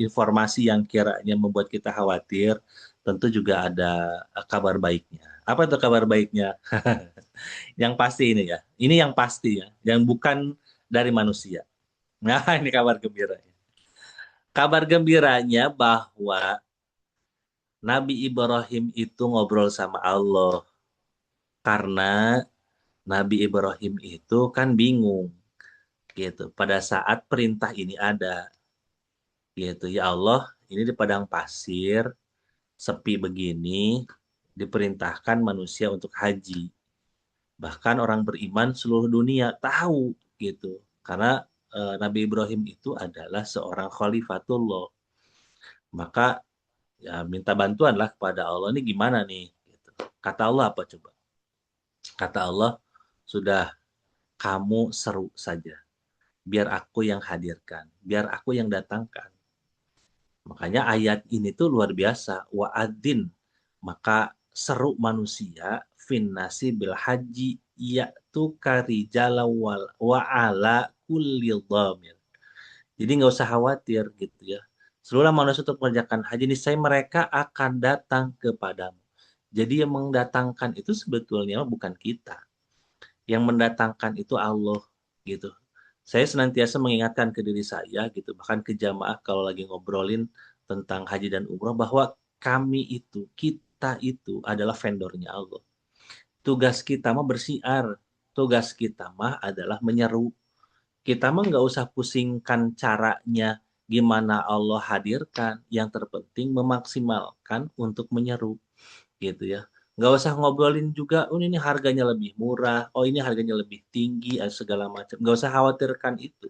informasi yang kiranya membuat kita khawatir, tentu juga ada kabar baiknya. Apa itu kabar baiknya? Yang pasti ini ya, ini yang pasti ya, yang bukan dari manusia. Nah, ini kabar gembiranya. Kabar gembiranya bahwa Nabi Ibrahim itu ngobrol sama Allah karena Nabi Ibrahim itu kan bingung gitu pada saat perintah ini ada gitu. Ya Allah, ini di padang pasir sepi begini diperintahkan manusia untuk haji. Bahkan orang beriman seluruh dunia tahu gitu. Karena Nabi Ibrahim itu adalah seorang khalifatullah. Maka ya minta bantuan lah kepada Allah ini gimana nih gitu. Kata Allah apa coba? Kata Allah, sudah kamu seru saja. Biar aku yang hadirkan, biar aku yang datangkan. Makanya ayat ini tuh luar biasa. Wa'adin. Maka seru manusia finnasi bil haji yaitu karijala wa ala kulli dhamir. Jadi nggak usah khawatir gitu ya. Seluruh manusia untuk mengerjakan haji ini saya mereka akan datang kepadamu. Jadi yang mendatangkan itu sebetulnya bukan kita. Yang mendatangkan itu Allah gitu. Saya senantiasa mengingatkan ke diri saya gitu, bahkan ke jamaah kalau lagi ngobrolin tentang haji dan umroh bahwa kami itu, kita itu adalah vendornya Allah. Tugas kita mah bersiar, tugas kita mah adalah menyeru. Kita mah nggak usah pusingkan caranya gimana Allah hadirkan, yang terpenting memaksimalkan untuk menyeru gitu ya. Nggak usah ngobrolin juga, oh ini harganya lebih murah, oh ini harganya lebih tinggi, segala macam. Nggak usah khawatirkan itu.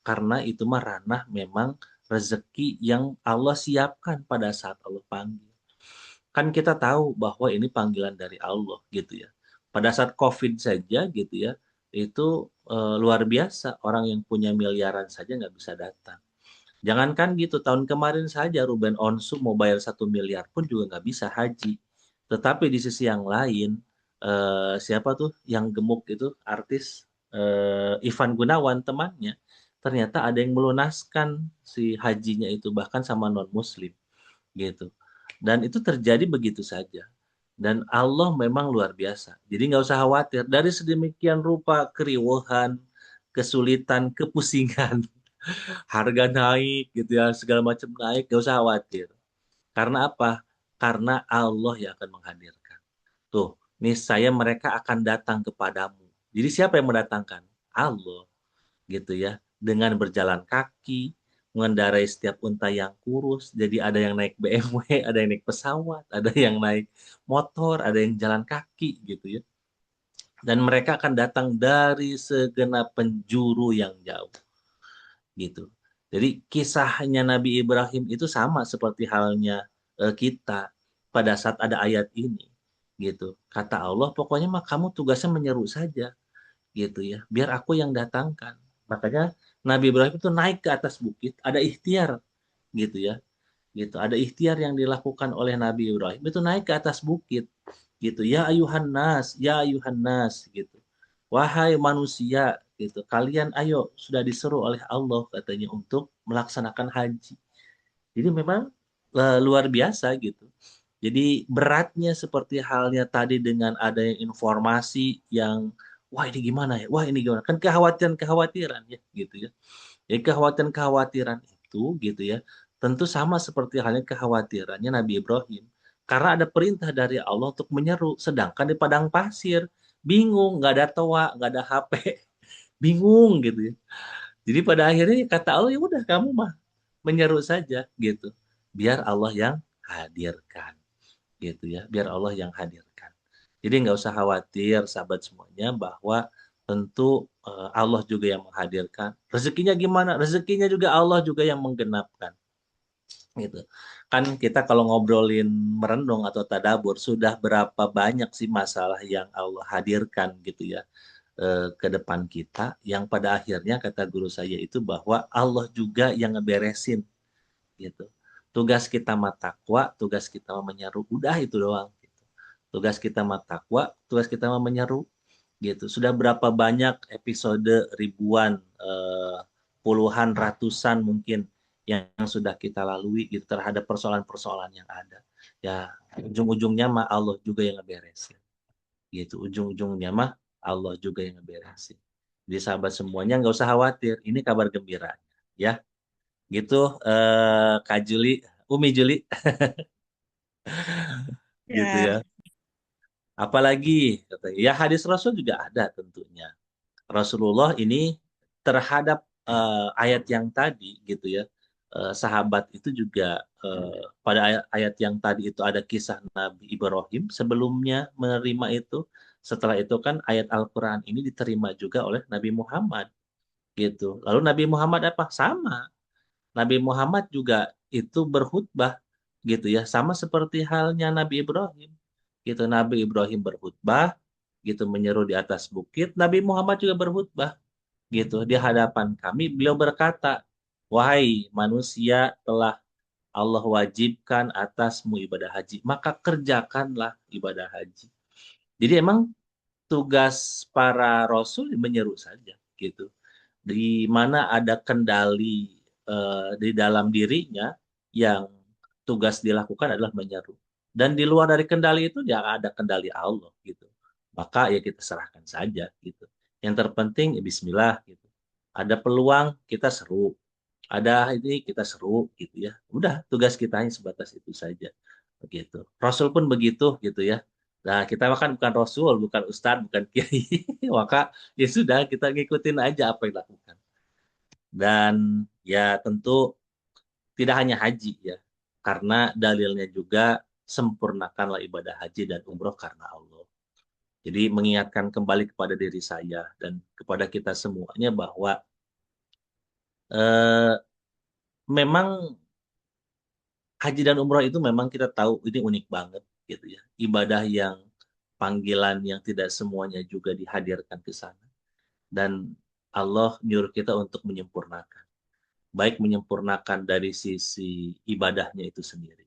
Karena itu mah ranah memang rezeki yang Allah siapkan pada saat Allah panggil. Kan kita tahu bahwa ini panggilan dari Allah gitu ya. Pada saat COVID saja gitu ya, itu luar biasa. Orang yang punya miliaran saja nggak bisa datang. Jangankan gitu, tahun kemarin saja Ruben Onsu mau bayar 1 miliar pun juga nggak bisa haji. Tetapi di sisi yang lain, siapa tuh yang gemuk itu artis Ivan Gunawan temannya, ternyata ada yang melunaskan si hajinya itu bahkan sama non Muslim gitu. Dan itu terjadi begitu saja. Dan Allah memang luar biasa. Jadi nggak usah khawatir. Dari sedemikian rupa keriuhan, kesulitan, kepusingan, harga naik gitu ya, segala macam naik, nggak usah khawatir. Karena apa? Karena Allah yang akan menghadirkan. Tuh, niscaya mereka akan datang kepadamu. Jadi siapa yang mendatangkan? Allah, gitu ya. Dengan berjalan kaki, mengendarai setiap unta yang kurus. Jadi ada yang naik BMW, ada yang naik pesawat, ada yang naik motor, ada yang jalan kaki gitu ya. Dan mereka akan datang dari segenap penjuru yang jauh gitu. Jadi kisahnya Nabi Ibrahim itu sama seperti halnya kita pada saat ada ayat ini gitu. Kata Allah, pokoknya mah kamu tugasnya menyeru saja gitu ya, biar aku yang datangkan. Makanya Nabi Ibrahim itu naik ke atas bukit, ada ikhtiar gitu ya. gitu. Ada ikhtiar yang dilakukan oleh Nabi Ibrahim itu naik ke atas bukit gitu. Ya ayuhan nas gitu. Wahai manusia gitu. Kalian ayo sudah disuruh oleh Allah katanya untuk melaksanakan haji. Jadi memang luar biasa gitu. Jadi beratnya seperti halnya tadi dengan adanya informasi yang wah ini gimana ya? Wah ini gimana? Kan kekhawatiran-kekhawatiran ya gitu ya. Jadi kekhawatiran-kekhawatiran itu gitu ya, tentu sama seperti halnya kekhawatirannya Nabi Ibrahim. Karena ada perintah dari Allah untuk menyeru, sedangkan di padang pasir, bingung, nggak ada toa, nggak ada HP, bingung gitu ya. Jadi pada akhirnya kata Allah, ya udah kamu mah menyeru saja gitu. Biar Allah yang hadirkan gitu ya, biar Allah yang hadirkan. Jadi nggak usah khawatir sahabat semuanya bahwa tentu Allah juga yang menghadirkan. Rezekinya gimana? Rezekinya juga Allah juga yang menggenapkan gitu. Kan kita kalau ngobrolin merenung atau tadabur sudah berapa banyak sih masalah yang Allah hadirkan gitu ya ke depan kita yang pada akhirnya kata guru saya itu bahwa Allah juga yang ngeberesin gitu. Tugas kita mah takwa, tugas kita mah menyeru, udah itu doang gitu. Tugas kita mah takwa, tugas kita mah menyeru gitu. Sudah berapa banyak episode ribuan, puluhan, ratusan mungkin yang sudah kita lalui gitu terhadap persoalan-persoalan yang ada. Ya, ujung-ujungnya mah Allah juga yang ngeberesin. Gitu, ujung-ujungnya mah Allah juga yang ngeberesin. Jadi sahabat semuanya nggak usah khawatir, ini kabar gembira ya. Gitu Kak Juli, Umi Juli gitu Ya, ya. Apalagi katanya, ya hadis Rasul juga ada tentunya. Rasulullah ini terhadap ayat yang tadi gitu ya, sahabat itu juga pada ayat yang tadi itu ada kisah Nabi Ibrahim sebelumnya menerima itu. Setelah itu kan ayat Al-Quran ini diterima juga oleh Nabi Muhammad gitu. Lalu Nabi Muhammad apa? Sama. Nabi Muhammad juga itu berkhutbah gitu ya, sama seperti halnya Nabi Ibrahim. Gitu Nabi Ibrahim berkhutbah gitu menyeru di atas bukit, Nabi Muhammad juga berkhutbah gitu di hadapan kami. Beliau berkata, "Wahai manusia, telah Allah wajibkan atasmu ibadah haji, maka kerjakanlah ibadah haji." Jadi emang tugas para rasul menyeru saja gitu. Di mana ada kendali di dalam dirinya yang tugas dilakukan adalah menyeru. Dan di luar dari kendali itu ya ada kendali Allah gitu. Maka ya kita serahkan saja gitu. Yang terpenting ya Bismillah gitu. Ada peluang kita seru. Ada ini kita seru gitu ya. Udah tugas kita hanya sebatas itu saja. Begitu. Rasul pun begitu gitu ya. Nah, kita kan bukan Rasul, bukan Ustadz, bukan Kiai. Maka ya sudah kita ngikutin aja apa yang dilakukan. Dan ya tentu tidak hanya haji ya, karena dalilnya juga sempurnakanlah ibadah haji dan umroh karena Allah. Jadi mengingatkan kembali kepada diri saya dan kepada kita semuanya bahwa eh, memang haji dan umroh itu memang kita tahu ini unik banget gitu ya. Ibadah yang panggilan yang tidak semuanya juga dihadirkan ke sana. Dan Allah nyuruh kita untuk menyempurnakan. Baik menyempurnakan dari sisi ibadahnya itu sendiri,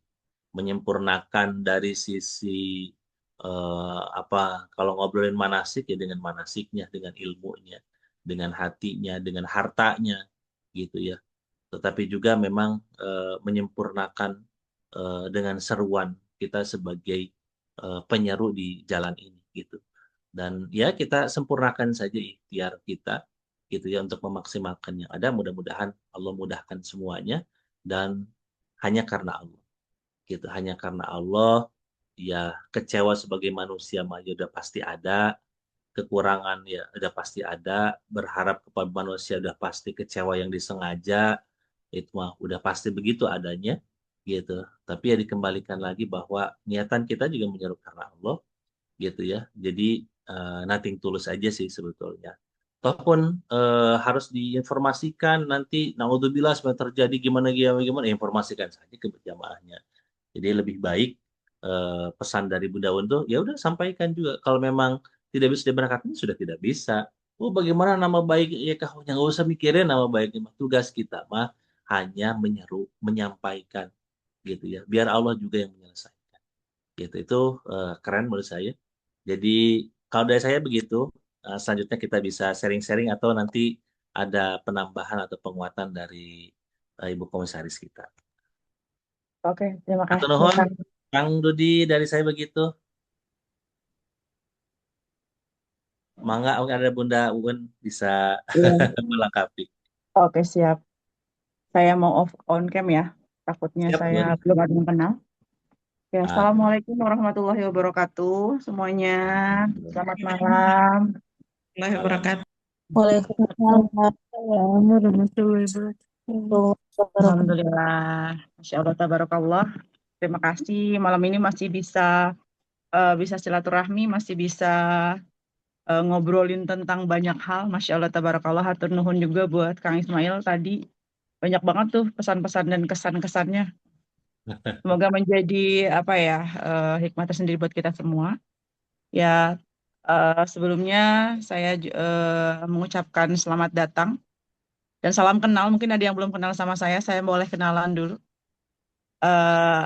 menyempurnakan dari sisi apa kalau ngobrolin manasik ya dengan manasiknya, dengan ilmunya, dengan hatinya, dengan hartanya gitu ya. Tetapi juga memang menyempurnakan dengan seruan kita sebagai penyeru di jalan ini gitu. Dan ya kita sempurnakan saja ikhtiar kita gitu ya untuk memaksimalkan yang ada. Mudah-mudahan Allah mudahkan semuanya dan hanya karena Allah gitu. Hanya karena Allah ya kecewa sebagai manusia mah ya udah pasti ada, kekurangan ya udah pasti ada, berharap kepada manusia udah pasti kecewa yang disengaja itu mah udah pasti begitu adanya gitu. Tapi ya dikembalikan lagi bahwa niatan kita juga menyeru karena Allah gitu ya. Jadi nothing tulus aja sih sebetulnya. Toh pun harus diinformasikan nanti naudzubillah sebenarnya terjadi gimana gimana gimana informasikan saja ke jamaahnya. Jadi lebih baik pesan dari Bunda untuk ya udah sampaikan juga kalau memang tidak bisa diberangkatkan sudah tidak bisa. Oh bagaimana nama baik ya kau nggak usah mikirin nama baiknya mah tugas kita mah hanya menyeru menyampaikan gitu ya, biar Allah juga yang menyelesaikan. Gitu itu keren menurut saya. Jadi kalau dari saya begitu. Selanjutnya kita bisa sharing-sharing atau nanti ada penambahan atau penguatan dari Ibu Komisaris kita. Oke, terima Atau kasih nuhun, Kang. Kang Dudi dari saya begitu. Mangga mungkin ada Bunda Uun bisa Iya. melengkapi. Oke, siap. Saya mau off on cam ya. Takutnya Siap, saya Bun. belum ada yang kenal. Ya, Ah, Assalamualaikum warahmatullahi wabarakatuh semuanya. Selamat malam. Warahmatullahi wabarakatuh. Waalaikumsalam warahmatullahi wabarakatuh. Alhamdulillah. Masya Allah, tabarakallah. Terima kasih. Malam ini masih bisa silaturahmi, masih bisa ngobrolin tentang banyak hal. Masya Allah, tabarakallah. Hatur nuhun juga buat Kang Ismail tadi. Banyak banget tuh pesan-pesan dan kesan-kesannya. Semoga menjadi apa ya, hikmah tersendiri buat kita semua. Ya, sebelumnya saya mengucapkan selamat datang dan salam kenal. Mungkin ada yang belum kenal sama saya boleh kenalan dulu. Eh,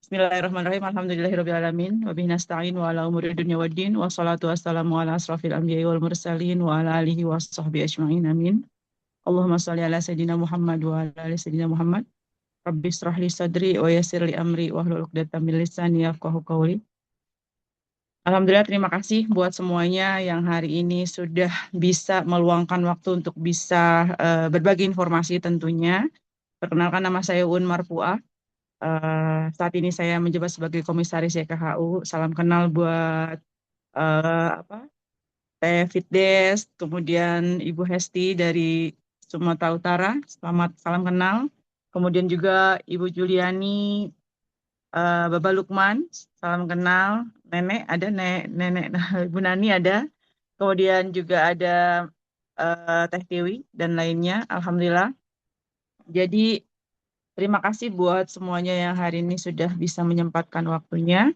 Bismillahirrahmanirrahim. Alhamdulillahirrahmanirrahim. Wabihi nasta'in wa ala umuri dunya waddin. Wassalatu wassalamu ala asrafil anbiya'i wal mursalin wa ala alihi wa sahbihi ajma'in. Amin. Allahumma sholli ala Sayyidina Muhammad wa ala ali Sayyidina Muhammad. Rabbi israh li sadri wa yassir li amri wa hlul 'uqdatam min lisani yafqahu qawli. Alhamdulillah, terima kasih buat semuanya yang hari ini sudah bisa meluangkan waktu untuk bisa berbagi informasi tentunya. Perkenalkan, nama saya Uun Marpuah. Saat ini saya menjabat sebagai Komisaris YKHU. Salam kenal buat Teh Fitdes, kemudian Ibu Hesti dari Sumatera Utara. Salam kenal. Kemudian juga Ibu Juliani, Bapak Lukman, salam kenal. Nenek ada, nenek Ibu Nani ada. Kemudian juga ada Teh Tiwi dan lainnya. Alhamdulillah. Jadi terima kasih buat semuanya yang hari ini sudah bisa menyempatkan waktunya.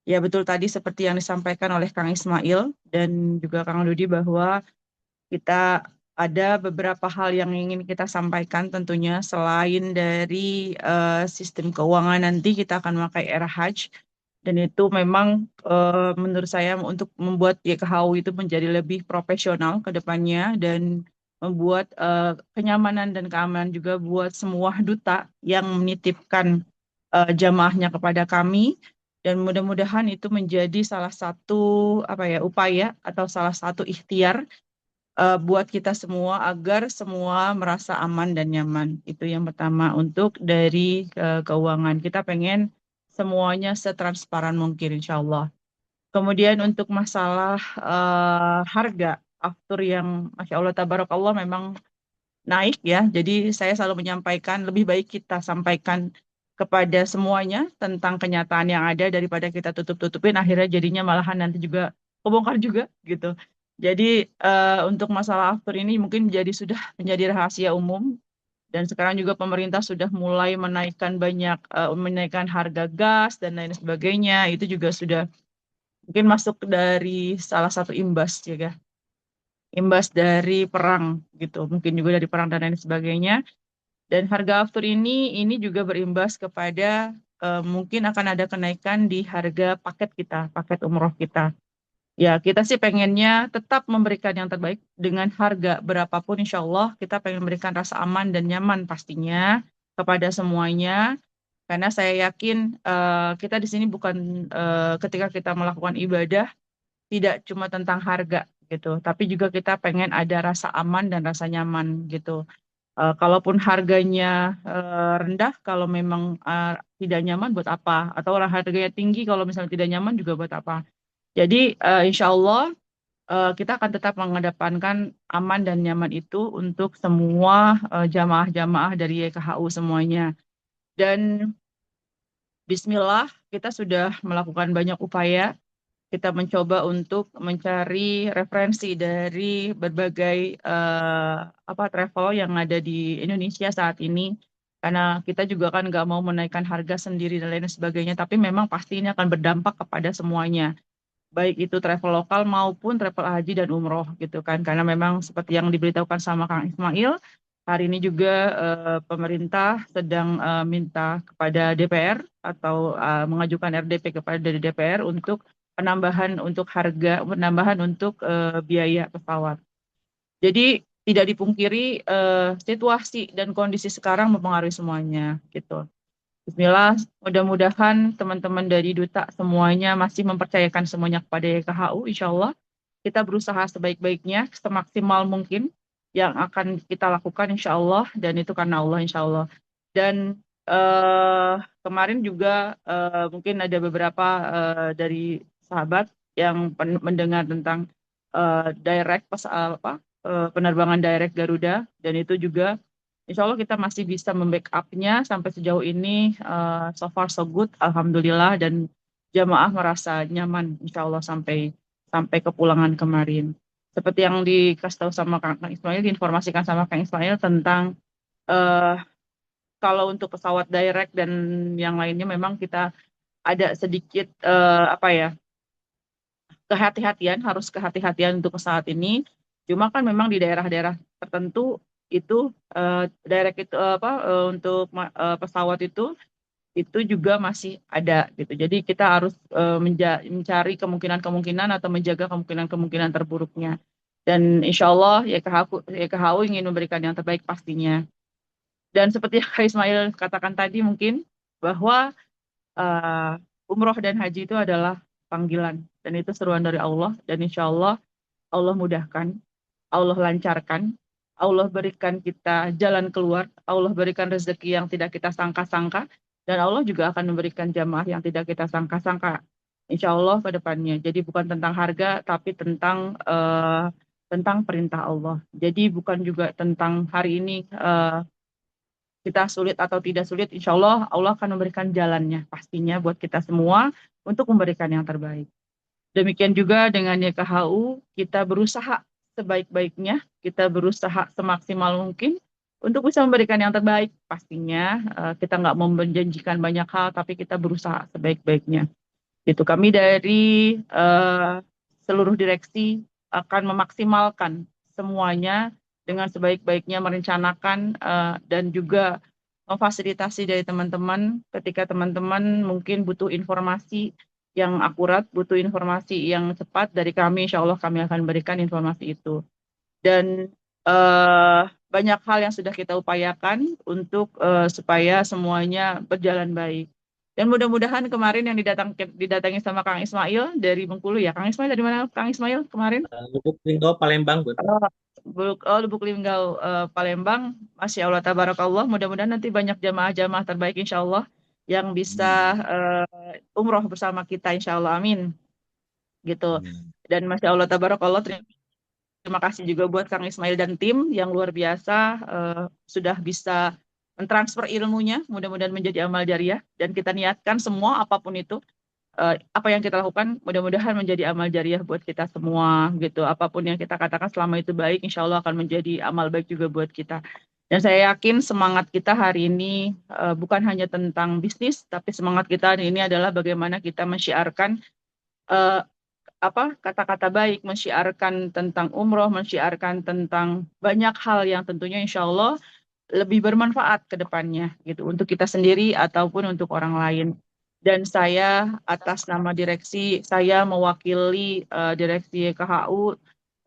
Ya betul tadi seperti yang disampaikan oleh Kang Ismail dan juga Kang Dudi bahwa kita ada beberapa hal yang ingin kita sampaikan tentunya selain dari sistem keuangan nanti kita akan memakai era Hajj dan itu memang menurut saya untuk membuat YKHU itu menjadi lebih profesional ke depannya dan membuat kenyamanan dan keamanan juga buat semua duta yang menitipkan jamaahnya kepada kami dan mudah-mudahan itu menjadi salah satu upaya atau salah satu ikhtiar buat kita semua agar semua merasa aman dan nyaman. Itu yang pertama. Untuk dari keuangan, kita pengen semuanya setransparan mungkin, insya Allah. Kemudian untuk masalah harga aftur yang Masya Allah, Tabarakallah memang naik ya. Jadi saya selalu menyampaikan, lebih baik kita sampaikan kepada semuanya tentang kenyataan yang ada daripada kita tutup-tutupin, akhirnya jadinya malahan nanti juga kebongkar juga gitu. Jadi untuk masalah aftur ini mungkin sudah menjadi rahasia umum dan sekarang juga pemerintah sudah mulai menaikkan harga gas dan lain sebagainya. Itu juga sudah mungkin masuk dari salah satu imbas dari perang gitu. Mungkin juga dari perang dan lain sebagainya. Dan harga aftur ini juga berimbas kepada mungkin akan ada kenaikan di harga paket kita, paket umroh kita. Ya, kita sih pengennya tetap memberikan yang terbaik dengan harga berapapun, insya Allah kita pengen memberikan rasa aman dan nyaman pastinya kepada semuanya. Karena saya yakin kita di sini bukan ketika kita melakukan ibadah tidak cuma tentang harga gitu, tapi juga kita pengen ada rasa aman dan rasa nyaman gitu. Kalaupun harganya rendah, kalau memang tidak nyaman buat apa? Atau orang harganya tinggi, kalau misalnya tidak nyaman juga buat apa? Jadi insya Allah kita akan tetap mengedepankan aman dan nyaman itu untuk semua jamaah-jamaah dari YKHU semuanya. Dan Bismillah, kita sudah melakukan banyak upaya. Kita mencoba untuk mencari referensi dari berbagai travel yang ada di Indonesia saat ini. Karena kita juga kan nggak mau menaikkan harga sendiri dan lain sebagainya, tapi memang pasti ini akan berdampak kepada semuanya. Baik itu travel lokal maupun travel haji dan umroh gitu kan. Karena memang seperti yang diberitahukan sama Kang Ismail, hari ini juga pemerintah sedang minta kepada DPR atau mengajukan RDP kepada dari DPR untuk penambahan untuk penambahan untuk biaya pesawat. Jadi tidak dipungkiri situasi dan kondisi sekarang mempengaruhi semuanya gitu. Bismillah, mudah-mudahan teman-teman dari Duta semuanya masih mempercayakan semuanya kepada YKHU, insya Allah. Kita berusaha sebaik-baiknya, semaksimal mungkin yang akan kita lakukan insya Allah, dan itu karena Allah insya Allah. Dan kemarin juga mungkin ada beberapa dari sahabat yang mendengar tentang penerbangan direct Garuda, dan itu juga insya Allah kita masih bisa membackup-nya sampai sejauh ini so far so good, alhamdulillah, dan jamaah merasa nyaman insya Allah sampai kepulangan kemarin. Seperti yang dikasih tahu sama Kang Ismail, diinformasikan sama Kang Ismail tentang kalau untuk pesawat direct dan yang lainnya memang kita ada sedikit harus kehati-hatian untuk pesawat ini. Cuma kan memang di daerah-daerah tertentu itu direct itu untuk pesawat itu juga masih ada gitu. Jadi kita harus mencari kemungkinan-kemungkinan atau menjaga kemungkinan-kemungkinan terburuknya. Dan insya Allah YKHU ingin memberikan yang terbaik pastinya. Dan seperti yang Kak Ismail katakan tadi mungkin bahwa umroh dan haji itu adalah panggilan. Dan itu seruan dari Allah. Dan insya Allah Allah mudahkan, Allah lancarkan, Allah berikan kita jalan keluar, Allah berikan rezeki yang tidak kita sangka-sangka, dan Allah juga akan memberikan jamaah yang tidak kita sangka-sangka. Insya Allah ke depannya. Jadi bukan tentang harga, tapi tentang perintah Allah. Jadi bukan juga tentang hari ini kita sulit atau tidak sulit, insya Allah Allah akan memberikan jalannya pastinya buat kita semua untuk memberikan yang terbaik. Demikian juga dengan YKHU, kita berusaha sebaik-baiknya, kita berusaha semaksimal mungkin untuk bisa memberikan yang terbaik. Pastinya kita nggak mau menjanjikan banyak hal, tapi kita berusaha sebaik-baiknya. Itu kami dari seluruh direksi akan memaksimalkan semuanya dengan sebaik-baiknya, merencanakan dan juga memfasilitasi dari teman-teman ketika teman-teman mungkin butuh informasi yang akurat, butuh informasi yang cepat dari kami, insya Allah kami akan berikan informasi itu. Dan banyak hal yang sudah kita upayakan untuk supaya semuanya berjalan baik. Dan mudah-mudahan kemarin yang didatangi sama Kang Ismail dari Bengkulu ya. Kang Ismail dari mana Kang Ismail kemarin? Lubuk Linggau, Palembang, Bu. Lubuk Linggau, Palembang. Masya Allah, tabarakallah. Mudah-mudahan nanti banyak jamaah-jamaah terbaik insya Allah yang bisa umroh bersama kita insya Allah, amin. Gitu. Dan Masya Allah, tabarakallah, terima kasih juga buat Kang Ismail dan tim yang luar biasa sudah bisa mentransfer ilmunya, mudah-mudahan menjadi amal jariah, dan kita niatkan semua apapun itu, apa yang kita lakukan mudah-mudahan menjadi amal jariah buat kita semua gitu. Apapun yang kita katakan selama itu baik, insya Allah akan menjadi amal baik juga buat kita. Dan saya yakin semangat kita hari ini bukan hanya tentang bisnis, tapi semangat kita hari ini adalah bagaimana kita mensyiarkan kata-kata baik, mensyiarkan tentang umroh, mensyiarkan tentang banyak hal yang tentunya insya Allah lebih bermanfaat ke depannya gitu untuk kita sendiri ataupun untuk orang lain. Dan saya atas nama direksi, saya mewakili direksi YKHU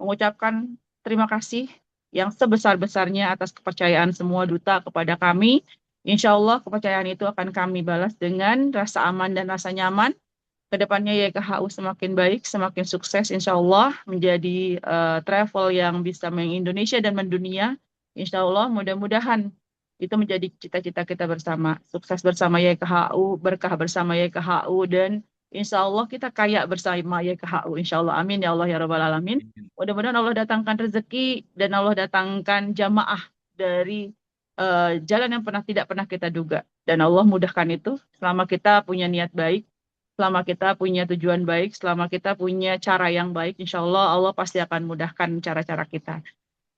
mengucapkan terima kasih yang sebesar-besarnya atas kepercayaan semua duta kepada kami. Insya Allah kepercayaan itu akan kami balas dengan rasa aman dan rasa nyaman. Kedepannya YKHU semakin baik, semakin sukses insya Allah menjadi travel yang bisa meng-Indonesia dan mendunia. Insya Allah mudah-mudahan itu menjadi cita-cita kita bersama. Sukses bersama YKHU, berkah bersama YKHU, dan insya Allah kita kaya bersama YKHU. Insya Allah, amin ya Allah ya Rabbal Alamin. Mudah-mudahan Allah datangkan rezeki dan Allah datangkan jamaah dari jalan yang tidak pernah kita duga. Dan Allah mudahkan itu selama kita punya niat baik, selama kita punya tujuan baik, selama kita punya cara yang baik, insya Allah Allah pasti akan mudahkan cara-cara kita.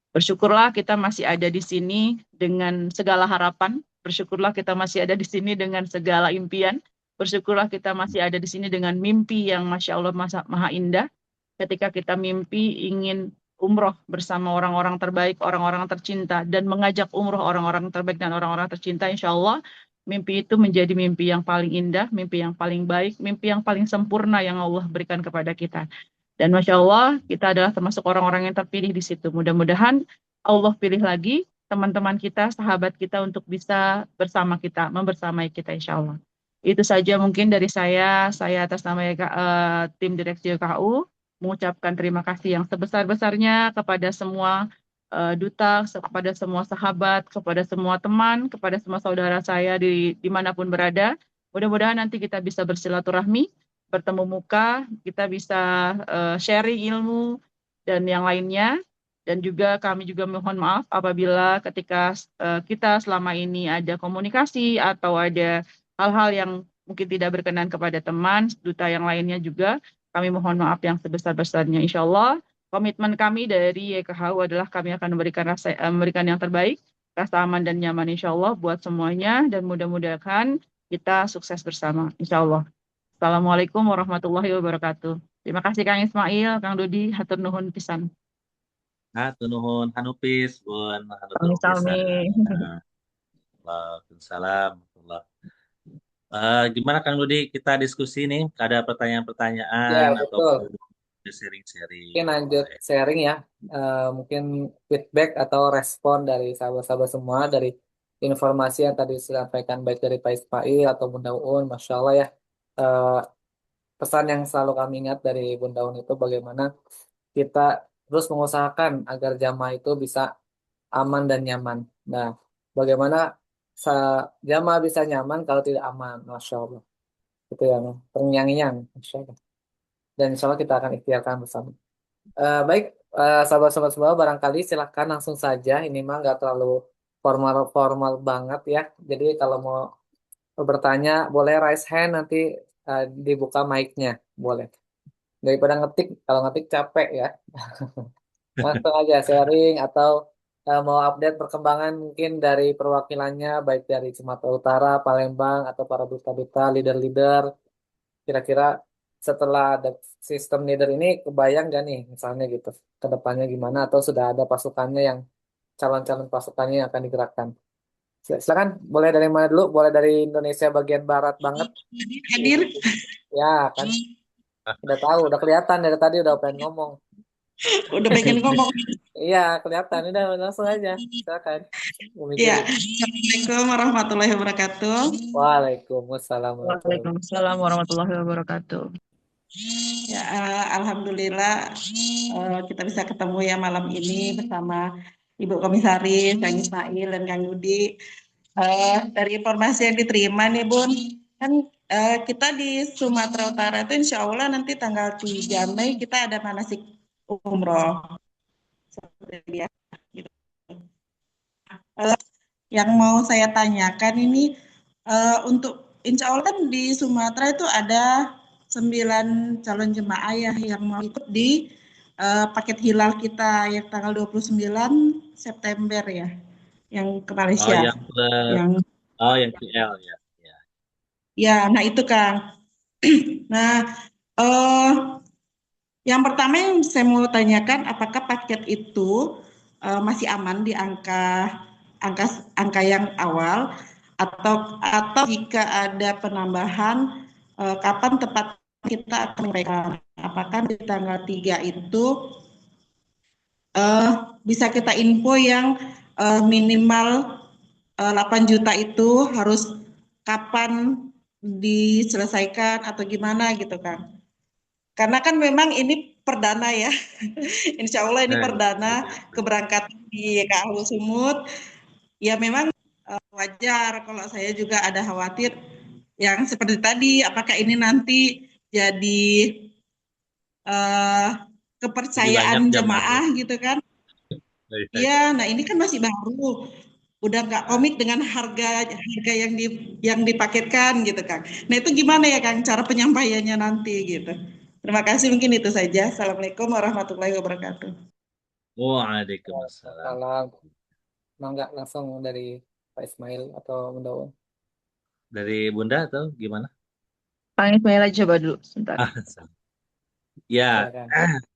Bersyukurlah kita masih ada di sini dengan segala harapan. Bersyukurlah kita masih ada di sini dengan segala impian. Bersyukurlah kita masih ada di sini dengan mimpi yang Masya Allah maha indah. Ketika kita mimpi ingin umroh bersama orang-orang terbaik, orang-orang tercinta, dan mengajak umroh orang-orang terbaik dan orang-orang tercinta, insya Allah mimpi itu menjadi mimpi yang paling indah, mimpi yang paling baik, mimpi yang paling sempurna yang Allah berikan kepada kita. Dan Masya Allah, kita adalah termasuk orang-orang yang terpilih di situ. Mudah-mudahan Allah pilih lagi teman-teman kita, sahabat kita untuk bisa bersama kita, membersamai kita insya Allah. Itu saja mungkin dari saya atas nama tim Direksi KU mengucapkan terima kasih yang sebesar-besarnya kepada semua duta, kepada semua sahabat, kepada semua teman, kepada semua saudara saya dimanapun berada. Mudah-mudahan nanti kita bisa bersilaturahmi, bertemu muka, kita bisa sharing ilmu dan yang lainnya. Dan juga kami juga mohon maaf apabila ketika kita selama ini ada komunikasi atau ada hal-hal yang mungkin tidak berkenan kepada teman, duta yang lainnya juga, kami mohon maaf yang sebesar-besarnya. Insya Allah, komitmen kami dari YKHU adalah kami akan memberikan yang terbaik, rasa aman dan nyaman insya Allah buat semuanya, dan mudah-mudahan kita sukses bersama, insya Allah. Assalamualaikum warahmatullahi wabarakatuh. Terima kasih Kang Ismail, Kang Dodi, hatur nuhun pisan. Hatur nuhun Hanupis, Bun, hatur nuhun pisan. Sami-sami. Waalaikumsalam. Gimana Kang Dudi, kita diskusi nih, ada pertanyaan-pertanyaan Ya, atau betul. sharing-sharing, Mungkin lanjut boleh. sharing ya. Mungkin feedback atau respon dari sahabat-sahabat semua dari informasi yang tadi disampaikan baik dari Pak Ismail atau Bunda Uun. Masya Allah ya. Eh, Pesan yang selalu kami ingat dari Bunda Uun itu bagaimana kita terus mengusahakan agar jamaah itu bisa aman dan nyaman. Nah, bagaimana jamaah bisa nyaman kalau tidak aman? Masya Allah. Itu yang terngiang-ngiang. Masya Allah. Dan insya Allah kita akan ikhtiarkan bersama. Baik, sahabat-sahabat semua, barangkali silahkan langsung saja. Ini mah nggak terlalu formal-formal banget ya. Jadi kalau mau bertanya, boleh raise hand nanti dibuka mic-nya. Boleh. Daripada ngetik, kalau ngetik capek ya. Langsung aja sharing atau mau update perkembangan mungkin dari perwakilannya, baik dari Sumatera Utara, Palembang, atau para duta-duta, leader-leader. Kira-kira setelah ada sistem leader ini kebayang gak nih misalnya gitu ke depannya gimana atau sudah ada pasukannya yang calon-calon pasukannya yang akan digerakkan. Silakan boleh dari mana dulu? Boleh dari Indonesia bagian barat banget. Hadir. Ya kan udah tahu, udah kelihatan dari tadi udah pengen ngomong. Udah pengen ngomong. Iya kelihatan, udah langsung aja. Silakan. Ya, Memikirin. Assalamualaikum warahmatullahi wabarakatuh. Waalaikumsalam warahmatullahi wabarakatuh. Waalaikumsalam warahmatullahi wabarakatuh. Ya, alhamdulillah kita bisa ketemu ya malam ini bersama Ibu Komisaris, Kang Ismail dan Kang Yudi. Dari informasi yang diterima nih Bun, kan kita di Sumatera Utara itu insya Allah nanti tanggal 3 Mei kita ada manasik umroh. Seperti biasa, gitu. Yang mau saya tanyakan ini untuk insya Allah kan di Sumatera itu ada 9 calon jemaah ya yang mau ikut di paket hilal kita yang tanggal 29 September ya, yang ke Oh, Malaysia. yang PL ya. Ya, nah itu Kang. Nah, yang pertama yang saya mau tanyakan, apakah paket itu masih aman di angka yang awal, atau jika ada penambahan, kapan tepat kita akan menyampaikan? Apakah di tanggal 3 itu bisa kita info yang minimal 8 juta itu harus kapan diselesaikan atau gimana gitu kan? Karena kan memang ini perdana ya, insya Allah ini perdana keberangkatan di YKHU Sumut. Ya memang wajar kalau saya juga ada khawatir yang seperti tadi, apakah ini nanti jadi kepercayaan jemaah gitu kan? Iya, nah ini kan masih baru, udah nggak komit dengan harga yang dipaketkan gitu kan. Nah itu gimana ya Kang cara penyampaiannya nanti gitu. Terima kasih, mungkin itu saja. Assalamualaikum warahmatullahi wabarakatuh. Waalaikumsalam. Salam. Mangga langsung dari Pak Ismail atau Bunda Uun. Dari Bunda atau gimana? Kang Ismail aja coba dulu sebentar. Ya, Silakan.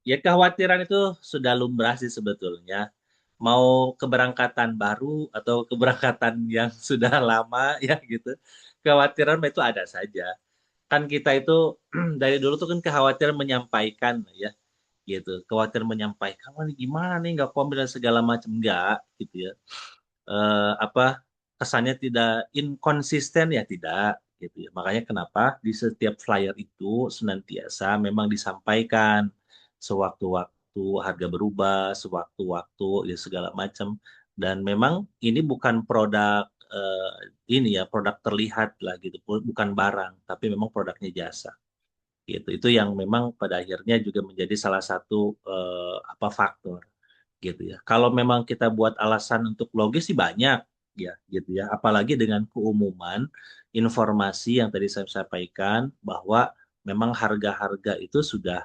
ya kekhawatiran itu sudah lumrah sih sebetulnya. Mau keberangkatan baru atau keberangkatan yang sudah lama ya gitu. Kekhawatiran itu ada saja. Kan kita itu dari dulu tuh kan kekhawatiran menyampaikan ya gitu. Kekhawatiran menyampaikan, wah ini gimana nih nggak komit dan segala macam enggak gitu ya. Apa kesannya tidak inkonsisten ya tidak gitu ya. Makanya kenapa di setiap flyer itu senantiasa memang disampaikan sewaktu-waktu harga berubah, sewaktu-waktu ya segala macam. Dan memang ini bukan produk ini ya produk terlihat lah gitu, bukan barang, tapi memang produknya jasa gitu. Itu yang memang pada akhirnya juga menjadi salah satu apa faktor gitu ya. Kalau memang kita buat alasan untuk logis sih banyak ya gitu ya. Apalagi dengan keumuman informasi yang tadi saya sampaikan bahwa memang harga-harga itu sudah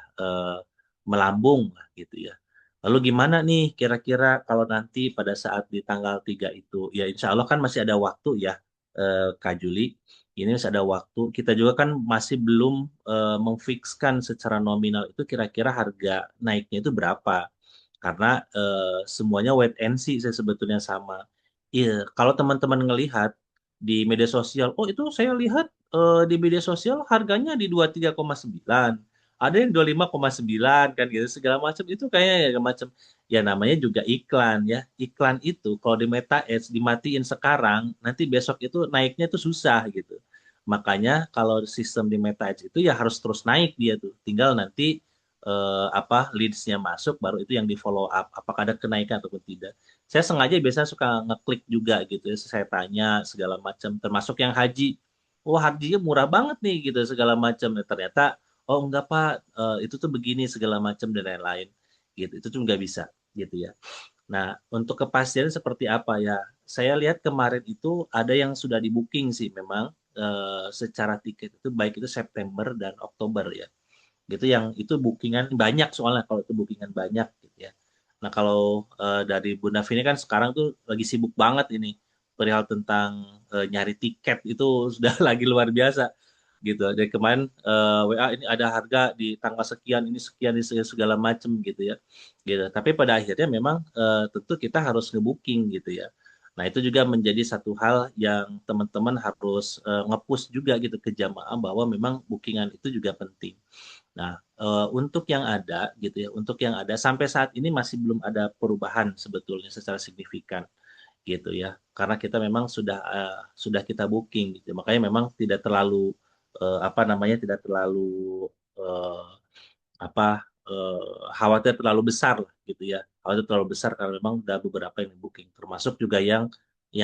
melambung lah gitu ya. Lalu gimana nih kira-kira kalau nanti pada saat di tanggal 3 itu ya insya Allah kan masih ada waktu ya Kak Juli. Ini masih ada waktu. Kita juga kan masih belum memfikskan secara nominal itu kira-kira harga naiknya itu berapa karena semuanya wait and see saya sebetulnya sama. Iya, kalau teman-teman ngelihat di media sosial, oh itu saya lihat di media sosial harganya di 23,9, ada yang 25,9 kan gitu segala macam itu kayaknya ya macam ya namanya juga iklan ya. Iklan itu kalau di Meta Ads dimatiin sekarang, nanti besok itu naiknya tuh susah gitu. Makanya kalau sistem di Meta Ads itu ya harus terus naik dia tuh. Tinggal nanti apa leads-nya masuk baru itu yang di follow up apakah ada kenaikan ataupun tidak. Saya sengaja biasanya suka ngeklik juga gitu ya, saya tanya segala macam termasuk yang haji. Oh, hajinya murah banget nih gitu segala macam. Ya, ternyata oh enggak Pak, itu tuh begini segala macam dan lain-lain gitu. Itu tuh nggak bisa gitu ya. Nah, untuk kepastian seperti apa ya? Saya lihat kemarin itu ada yang sudah di booking sih memang secara tiket itu baik itu September dan Oktober ya gitu yang itu bookingan banyak soalnya kalau itu bookingan banyak gitu ya. Nah kalau dari Bu Nafi ini kan sekarang tuh lagi sibuk banget ini perihal tentang nyari tiket itu sudah lagi luar biasa gitu. Dari kemarin WA ini ada harga di tanggal sekian ini sekian ini segala macam gitu ya. Gitu. Tapi pada akhirnya memang tentu kita harus ngebooking gitu ya. Nah, itu juga menjadi satu hal yang teman-teman harus nge-push juga gitu ke jamaah bahwa memang bookingan itu juga penting. Nah, untuk yang ada gitu ya, untuk yang ada sampai saat ini masih belum ada perubahan sebetulnya secara signifikan gitu ya. Karena kita memang sudah kita booking gitu. Makanya memang tidak terlalu apa namanya tidak terlalu eh, apa khawatir terlalu besar lah gitu ya. Khawatir terlalu besar karena memang udah beberapa yang booking termasuk juga yang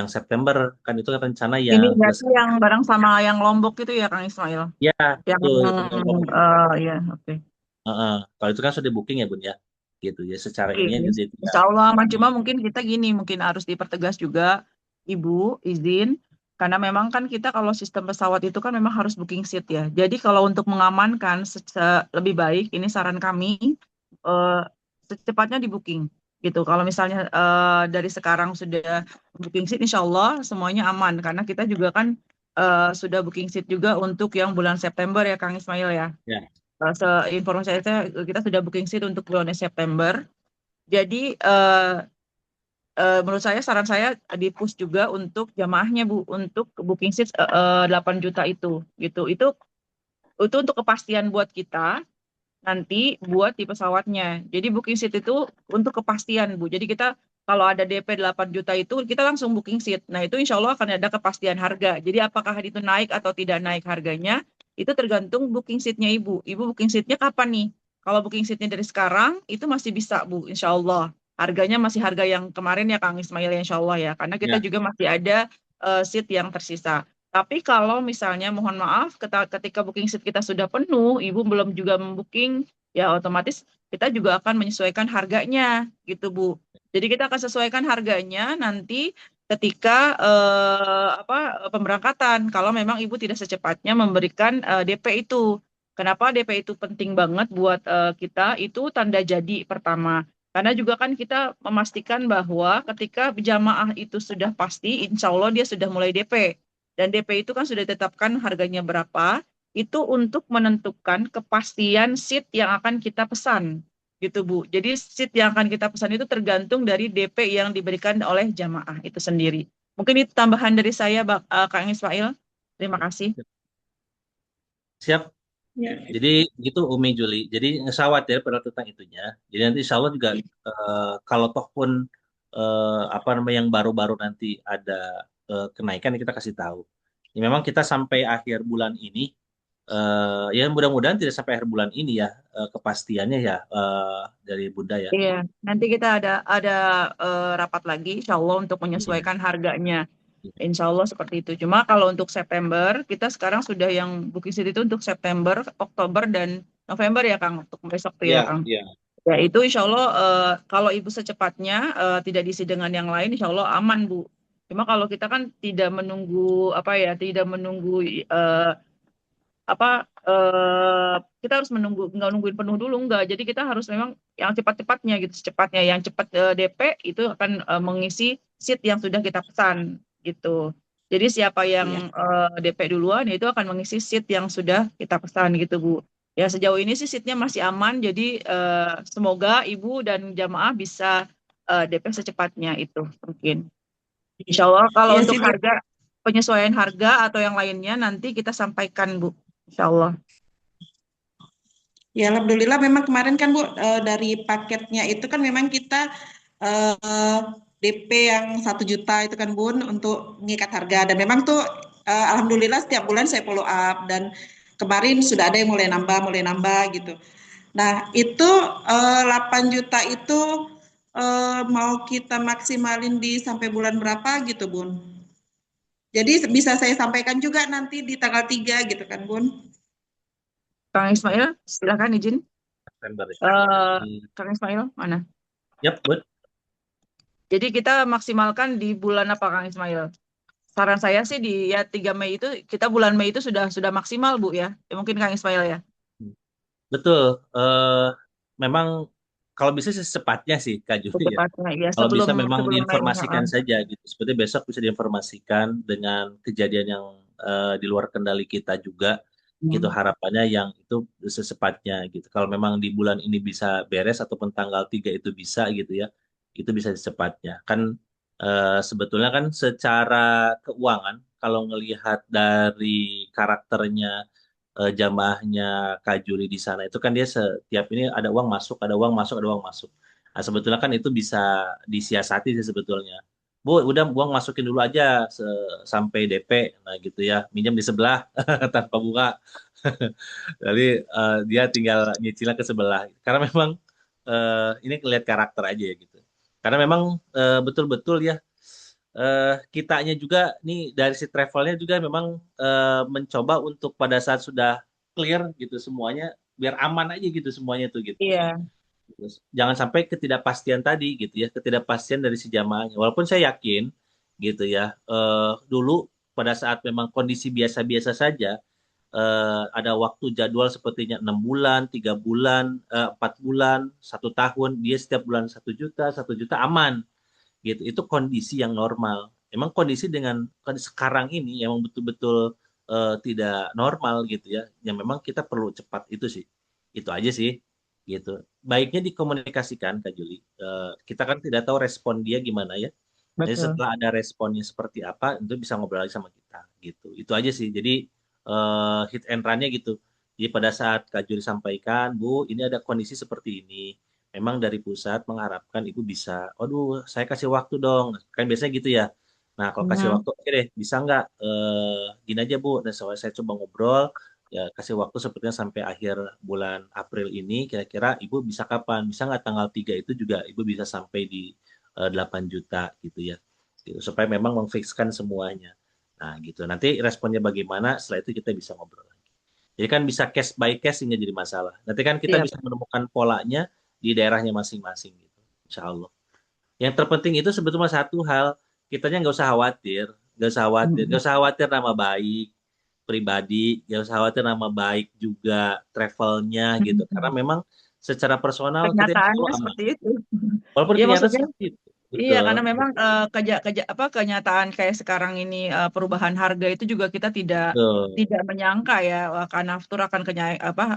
September kan itu kan rencana Ini yang bulan berarti yang bareng sama yang Lombok itu ya Kang Ismail? ya Yang itu yang ya oke. Heeh. Kalau itu kan sudah di booking ya Bun ya, gitu ya. Secara Oke, ini jadi tidak. Insya Allah, cuma mungkin kita gini, mungkin harus dipertegas juga, Ibu, izin, karena memang kan kita kalau sistem pesawat itu kan memang harus booking seat ya. Jadi kalau untuk mengamankan lebih baik, ini saran kami, eh, secepatnya di booking gitu. Kalau misalnya dari sekarang sudah booking seat, Insya Allah semuanya aman, karena kita juga kan sudah booking seat juga untuk yang bulan September ya, Kang Ismail ya. Ya, Seinformasi saya, kita sudah booking seat untuk bulan September. Jadi menurut saya saran saya di-push juga untuk jamaahnya Bu untuk booking seat 8 juta itu gitu. Itu untuk kepastian buat kita nanti buat di pesawatnya. Jadi booking seat itu untuk kepastian Bu. Jadi kita kalau ada DP 8 juta itu kita langsung booking seat. Nah, itu insya Allah akan ada kepastian harga. Jadi apakah itu naik atau tidak naik harganya itu tergantung booking seatnya Ibu. Ibu booking seatnya kapan nih? Kalau booking seatnya dari sekarang itu masih bisa Bu, insya Allah. Harganya masih harga yang kemarin ya Kang Ismail ya insya Allah ya. Karena kita ya, juga masih ada seat yang tersisa. Tapi kalau misalnya mohon maaf ketika booking seat kita sudah penuh, Ibu belum juga membooking, ya otomatis kita juga akan menyesuaikan harganya gitu Bu. Jadi kita akan sesuaikan harganya nanti ketika pemberangkatan kalau memang Ibu tidak secepatnya memberikan DP itu. Kenapa DP itu penting banget buat kita itu tanda jadi pertama. Karena juga kan kita memastikan bahwa ketika jamaah itu sudah pasti, insya Allah dia sudah mulai DP. Dan DP itu kan sudah ditetapkan harganya berapa. itu untuk menentukan kepastian seat yang akan kita pesan gitu Bu. Jadi seat yang akan kita pesan itu tergantung dari DP yang diberikan oleh jamaah itu sendiri. Mungkin itu tambahan dari saya, Kang Ismail. Terima kasih. Siap. Ya. Jadi gitu Umi Juli. Jadi nggak usah khawatir pada tentang itunya. Jadi nanti insya Allah juga kalau toh pun apa namanya yang baru-baru nanti ada kenaikan kita kasih tahu. Ya, memang kita sampai akhir bulan ini ya mudah-mudahan tidak sampai akhir bulan ini ya kepastiannya ya dari Bunda ya. Iya, nanti kita ada rapat lagi, insya Allah untuk Iya. menyesuaikan harganya. Insya Allah seperti itu. Cuma kalau untuk September, kita sekarang sudah yang booking seat itu untuk September, Oktober, dan November ya Kang, untuk besok tuh ya Iya, Kang. iya. Ya itu insya Allah kalau Ibu secepatnya tidak diisi dengan yang lain, insya Allah aman Bu. Cuma kalau kita kan tidak menunggu apa ya, tidak menunggu kita harus nggak nungguin penuh dulu nggak. Jadi kita harus memang yang cepat-cepatnya gitu, secepatnya yang cepat DP itu akan mengisi seat yang sudah kita pesan gitu. Jadi siapa yang DP duluan itu akan mengisi seat yang sudah kita pesan gitu Bu. Ya sejauh ini sih seatnya masih aman. Jadi semoga Ibu dan jamaah bisa DP secepatnya itu mungkin. Insya Allah kalau Iya untuk sih Bu. harga penyesuaian harga atau yang lainnya nanti kita sampaikan Bu. Insya Allah. Ya, alhamdulillah memang kemarin kan Bu dari paketnya itu kan memang kita DP yang 1 juta itu kan Bun untuk mengikat harga dan memang tuh alhamdulillah setiap bulan saya follow up dan kemarin sudah ada yang mulai nambah gitu. Nah, itu 8 juta itu mau kita maksimalin di sampai bulan berapa gitu Bun. Jadi bisa saya sampaikan juga nanti di tanggal 3 gitu kan Bun. Kang Ismail, silakan izin. September ya. Kang Ismail, mana? Yap, Bud. Jadi kita maksimalkan di bulan apa Kang Ismail? Saran saya sih di 3 Mei itu, kita bulan Mei itu sudah maksimal Bu ya. Mungkin Kang Ismail ya. Betul. Memang kalau bisa secepatnya sih Kak Juli ya. Secepatnya ya, Kalau bisa memang sebelum Mei. diinformasikan saja gitu. Seperti besok bisa diinformasikan dengan kejadian yang di luar kendali kita juga. Gitu harapannya yang itu secepatnya gitu. Kalau memang di bulan ini bisa beres ataupun tanggal 3 itu bisa gitu ya. Itu bisa secepatnya. Kan sebetulnya kan secara keuangan kalau ngelihat dari karakternya jamaahnya Kak Juli di sana itu kan dia setiap ini ada uang masuk, ada uang masuk, ada uang masuk. Nah, sebetulnya kan itu bisa disiasati sih sebetulnya. Bu, udah uang masukin dulu aja sampai DP, nah gitu ya, minjem di sebelah tanpa bunga. Jadi dia tinggal nyicilnya ke sebelah. Karena memang ini lihat karakter aja ya gitu. Karena memang betul-betul ya kitanya juga nih dari si travelnya juga memang mencoba untuk pada saat sudah clear gitu semuanya biar aman aja gitu semuanya tuh gitu. Iya. Terus, jangan sampai ketidakpastian tadi gitu ya, ketidakpastian dari si jamaahnya. Walaupun saya yakin gitu ya, dulu pada saat memang kondisi biasa-biasa saja ada waktu jadwal sepertinya 6 bulan, 3 bulan, 4 bulan, 1 tahun, dia setiap bulan 1 juta, 1 juta aman gitu. Itu kondisi yang normal. Emang kondisi dengan sekarang ini emang betul-betul tidak normal gitu ya. Yang memang kita perlu cepat itu sih. Itu aja sih gitu. Baiknya dikomunikasikan Kak Juli. Kita kan tidak tahu respon dia gimana ya. Jadi Betul. setelah ada responnya seperti apa, itu bisa ngobrol lagi sama kita gitu. Itu aja sih. Jadi hit and run-nya gitu. Jadi pada saat Kak Juli sampaikan, Bu, ini ada kondisi seperti ini. Memang dari pusat mengharapkan Ibu bisa, aduh, saya kasih waktu dong. Kan biasanya gitu ya. Nah, kalau kasih waktu, oke deh, bisa nggak? Gini aja, Bu. Dan saya coba ngobrol, ya kasih waktu sepertinya sampai akhir bulan April ini, kira-kira Ibu bisa kapan? Bisa nggak tanggal 3 itu juga Ibu bisa sampai di 8 juta gitu ya. Gitu, supaya memang memfikskan semuanya. Nah, gitu. Nanti responnya bagaimana, setelah itu kita bisa ngobrol lagi. Jadi kan bisa case by case ini jadi masalah. Nanti kan kita Siap. bisa menemukan polanya di daerahnya masing-masing gitu. Insya Allah. Yang terpenting itu sebetulnya satu hal, kitanya nggak usah khawatir, nggak usah khawatir nama baik pribadi, nggak usah khawatir nama baik juga travelnya gitu. Karena memang secara personal kita insya Kenyataannya Allah aman. seperti itu. Walaupun Ya kenyataan maksudnya seperti itu. Iya, karena Betul, memang kenyataan kayak sekarang ini perubahan harga itu juga kita tidak betul. tidak menyangka ya akan aftur akan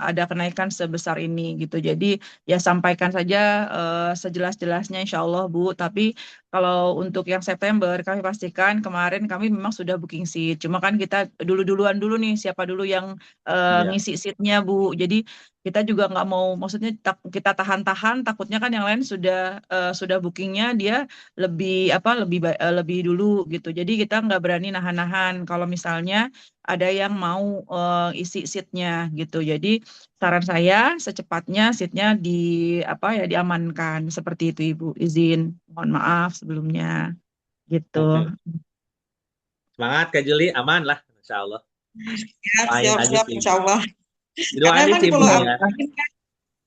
ada kenaikan sebesar ini gitu. Jadi ya sampaikan saja sejelas-jelasnya Insya Allah Bu. Tapi kalau untuk yang September kami pastikan kemarin kami memang sudah booking seat. Cuma kan kita duluan dulu nih siapa dulu yang Iya, ngisi seatnya Bu. Jadi kita juga nggak mau, maksudnya kita tahan-tahan, takutnya kan yang lain sudah bookingnya dia lebih dulu gitu. Jadi kita nggak berani nahan-nahan kalau misalnya ada yang mau isi seatnya gitu. Jadi saran saya secepatnya seatnya diamankan seperti itu Ibu. Izin, mohon maaf sebelumnya gitu. oke. Semangat Kak Juli, aman lah, Insya Allah. Siap, Main siap, aja siap, sih. insya Allah. Karena Didoain kan sih kalau Bun Iya. ya.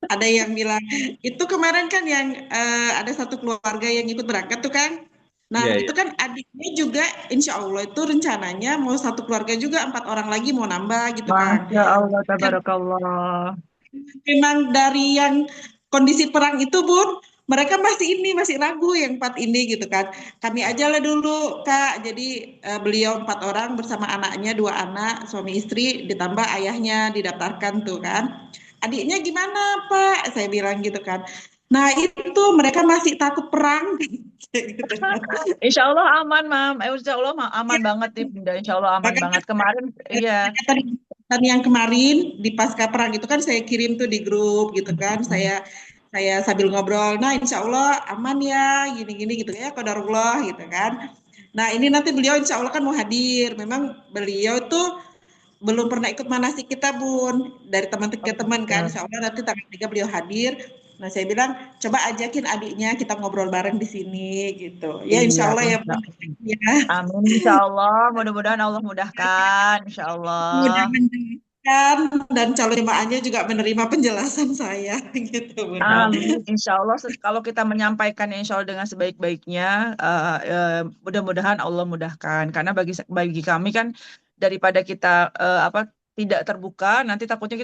ada yang bilang itu kemarin kan yang ada satu keluarga yang ikut berangkat tuh kan. Nah Iya, itu iya. kan adiknya juga insya Allah itu rencananya mau satu keluarga juga 4 orang lagi mau nambah gitu kan. Masya Allah, Kan tabarakallah. memang dari yang kondisi perang itu Bun, mereka masih ragu yang 4 ini gitu kan. Kami aja lah dulu Kak. Jadi beliau 4 orang bersama anaknya 2 anak, suami istri ditambah ayahnya didaftarkan tuh kan. Adiknya gimana Pak? Saya bilang gitu kan. Nah itu mereka masih takut perang. Gitu. Insya Allah aman, Mam. Insya Allah aman banget, nih, Bunda. Insya Allah aman Makanya banget. Kemarin, iya. tadi yang kemarin di pasca perang itu kan saya kirim tuh di grup gitu kan. Saya sambil ngobrol. Nah, insya Allah aman ya, gini-gini gitu ya, qadarullah gitu kan. Nah, ini nanti beliau insya Allah kan mau hadir. Memang beliau tuh belum pernah ikut manasik kita, Bun. Dari teman ke teman kan. Insya Allah nanti tanggal 3 beliau hadir. Nah, saya bilang coba ajakin adiknya kita ngobrol bareng di sini gitu. Ya, Iya, insya Allah ya, insya Bun. Allah. Ya, Amin, insya Allah. Mudah-mudahan Allah mudahkan, insya mudah Allah. menjelaskan dan calon jemaahnya juga menerima penjelasan saya gitu, Bun. Amin, insya Allah. Kalau kita menyampaikan insya Allah dengan sebaik-baiknya, mudah-mudahan Allah mudahkan. Karena bagi kami kan daripada kita tidak terbuka, nanti takutnya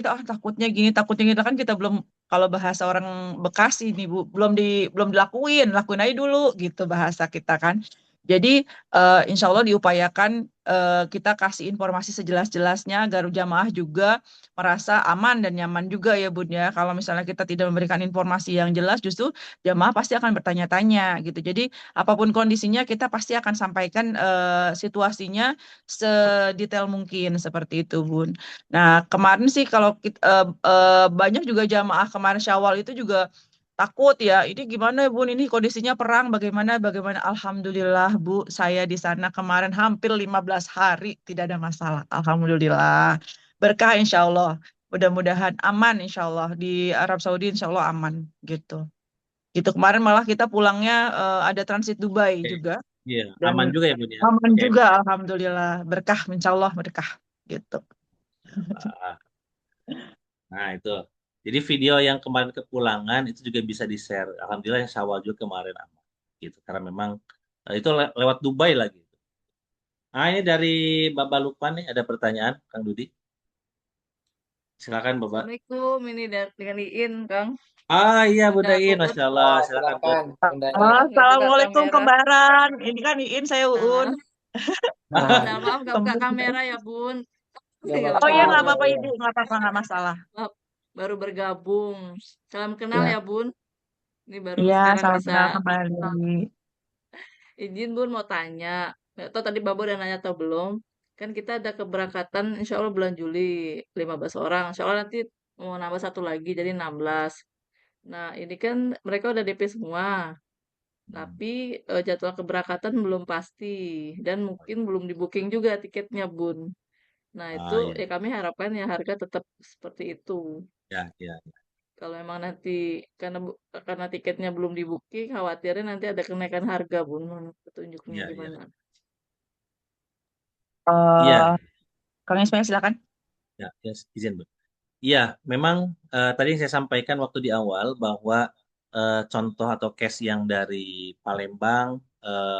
gini, takutnya gitu kan kita belum, kalau bahasa orang Bekasi nih Bu, belum dilakuin, lakuin aja dulu gitu bahasa kita kan. Jadi insya Allah diupayakan kita kasih informasi sejelas-jelasnya agar jamaah juga merasa aman dan nyaman juga ya Bun ya. Kalau misalnya kita tidak memberikan informasi yang jelas, justru jamaah pasti akan bertanya-tanya gitu. Jadi apapun kondisinya kita pasti akan sampaikan situasinya sedetail mungkin seperti itu Bun. Nah kemarin sih kalau banyak juga jamaah kemarin Syawal itu juga takut ya. Ini gimana ya Bun? Ini kondisinya perang bagaimana? Bagaimana? Alhamdulillah Bu, saya di sana kemarin hampir 15 hari tidak ada masalah. Alhamdulillah. Berkah insya Allah. Mudah-mudahan aman insya Allah. Di Arab Saudi insya Allah aman gitu. Gitu kemarin malah kita pulangnya ada transit Dubai Oke. juga. Iya, aman Dan juga ya Bun ya. aman Oke. juga Alhamdulillah. Berkah insya Allah berkah gitu. Ah, Nah, itu. Jadi video yang kemarin kepulangan itu juga bisa di-share. Alhamdulillah yang Syawal juga kemarin aman. Gitu. Karena memang itu lewat Dubai lagi. Ah, ini dari Bapak Lukman nih ada pertanyaan, Kang Dudi. Silakan Bapak. Assalamualaikum, ini dengan Iin, Kang. Ah iya Bunda Udah Iin, Bobot, Masya Allah. Ah, Silakan Bun. silakan Bunda In. nggak buka Assalamualaikum kamera. kembaran. Ini kan Iin saya Uun. Nah, Nah, nah maaf nggak buka Kembar. kamera ya, Bun. gak Nggak Oh apa-apa, iya apa-apa. nggak ya, apa-apa ya. Ibu, nggak apa-apa nggak masalah. Maaf, baru bergabung. Salam kenal Ya, ya, Bun. Ini baru iya sekarang salam bisa kenal kembali. izin, Bun, mau tanya. Nggak tahu tadi Bapak udah nanya atau belum. Kan kita ada keberangkatan insya Allah bulan Juli, 15 orang. Insya Allah nanti mau nambah satu lagi, jadi 16. Nah, ini kan mereka udah DP semua. Tapi jadwal keberangkatan belum pasti dan mungkin belum di-booking juga tiketnya, Bun. Nah, itu Ah iya, ya kami harapkan ya harga tetap seperti itu. ya, ya. Kalau memang nanti karena tiketnya belum di-booking, khawatirnya nanti ada kenaikan harga, Bun. Menurut petunjuknya Iya, iya. gimana? Eh, Iya, Kang Ismail silakan. ya, yes, izin, Bu. Iya, memang tadi yang saya sampaikan waktu di awal bahwa contoh atau case yang dari Palembang,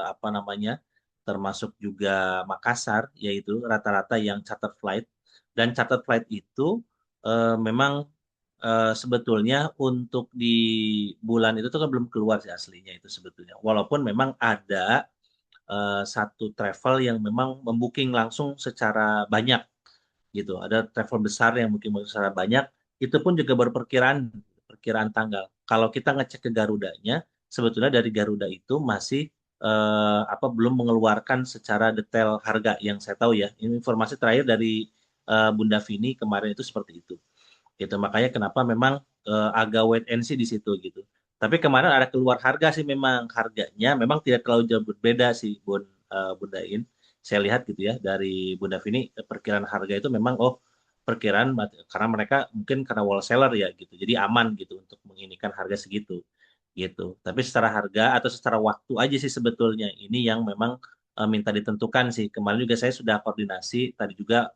apa namanya, termasuk juga Makassar, yaitu rata-rata yang charter flight dan charter flight itu memang sebetulnya untuk di bulan itu tuh kan belum keluar sih aslinya itu sebetulnya. Walaupun memang ada satu travel yang memang membooking langsung secara banyak gitu. Ada travel besar yang mungkin secara banyak, itu pun juga baru perkiraan tanggal. Kalau kita ngecek ke Garudanya, sebetulnya dari Garuda itu masih belum mengeluarkan secara detail harga yang saya tahu ya. Ini informasi terakhir dari Bunda Vini kemarin itu seperti itu. Gitu. Makanya kenapa memang agak wait and see di situ gitu. Tapi kemarin ada keluar harga sih memang harganya memang tidak terlalu jauh berbeda sih Bunda In. Saya lihat gitu ya dari Bunda Vini perkiraan harga itu memang perkiraan karena mereka mungkin karena wholesaler ya gitu. Jadi aman gitu untuk menginikan harga segitu gitu. Tapi secara harga atau secara waktu aja sih sebetulnya ini yang memang minta ditentukan sih. Kemarin juga saya sudah koordinasi tadi juga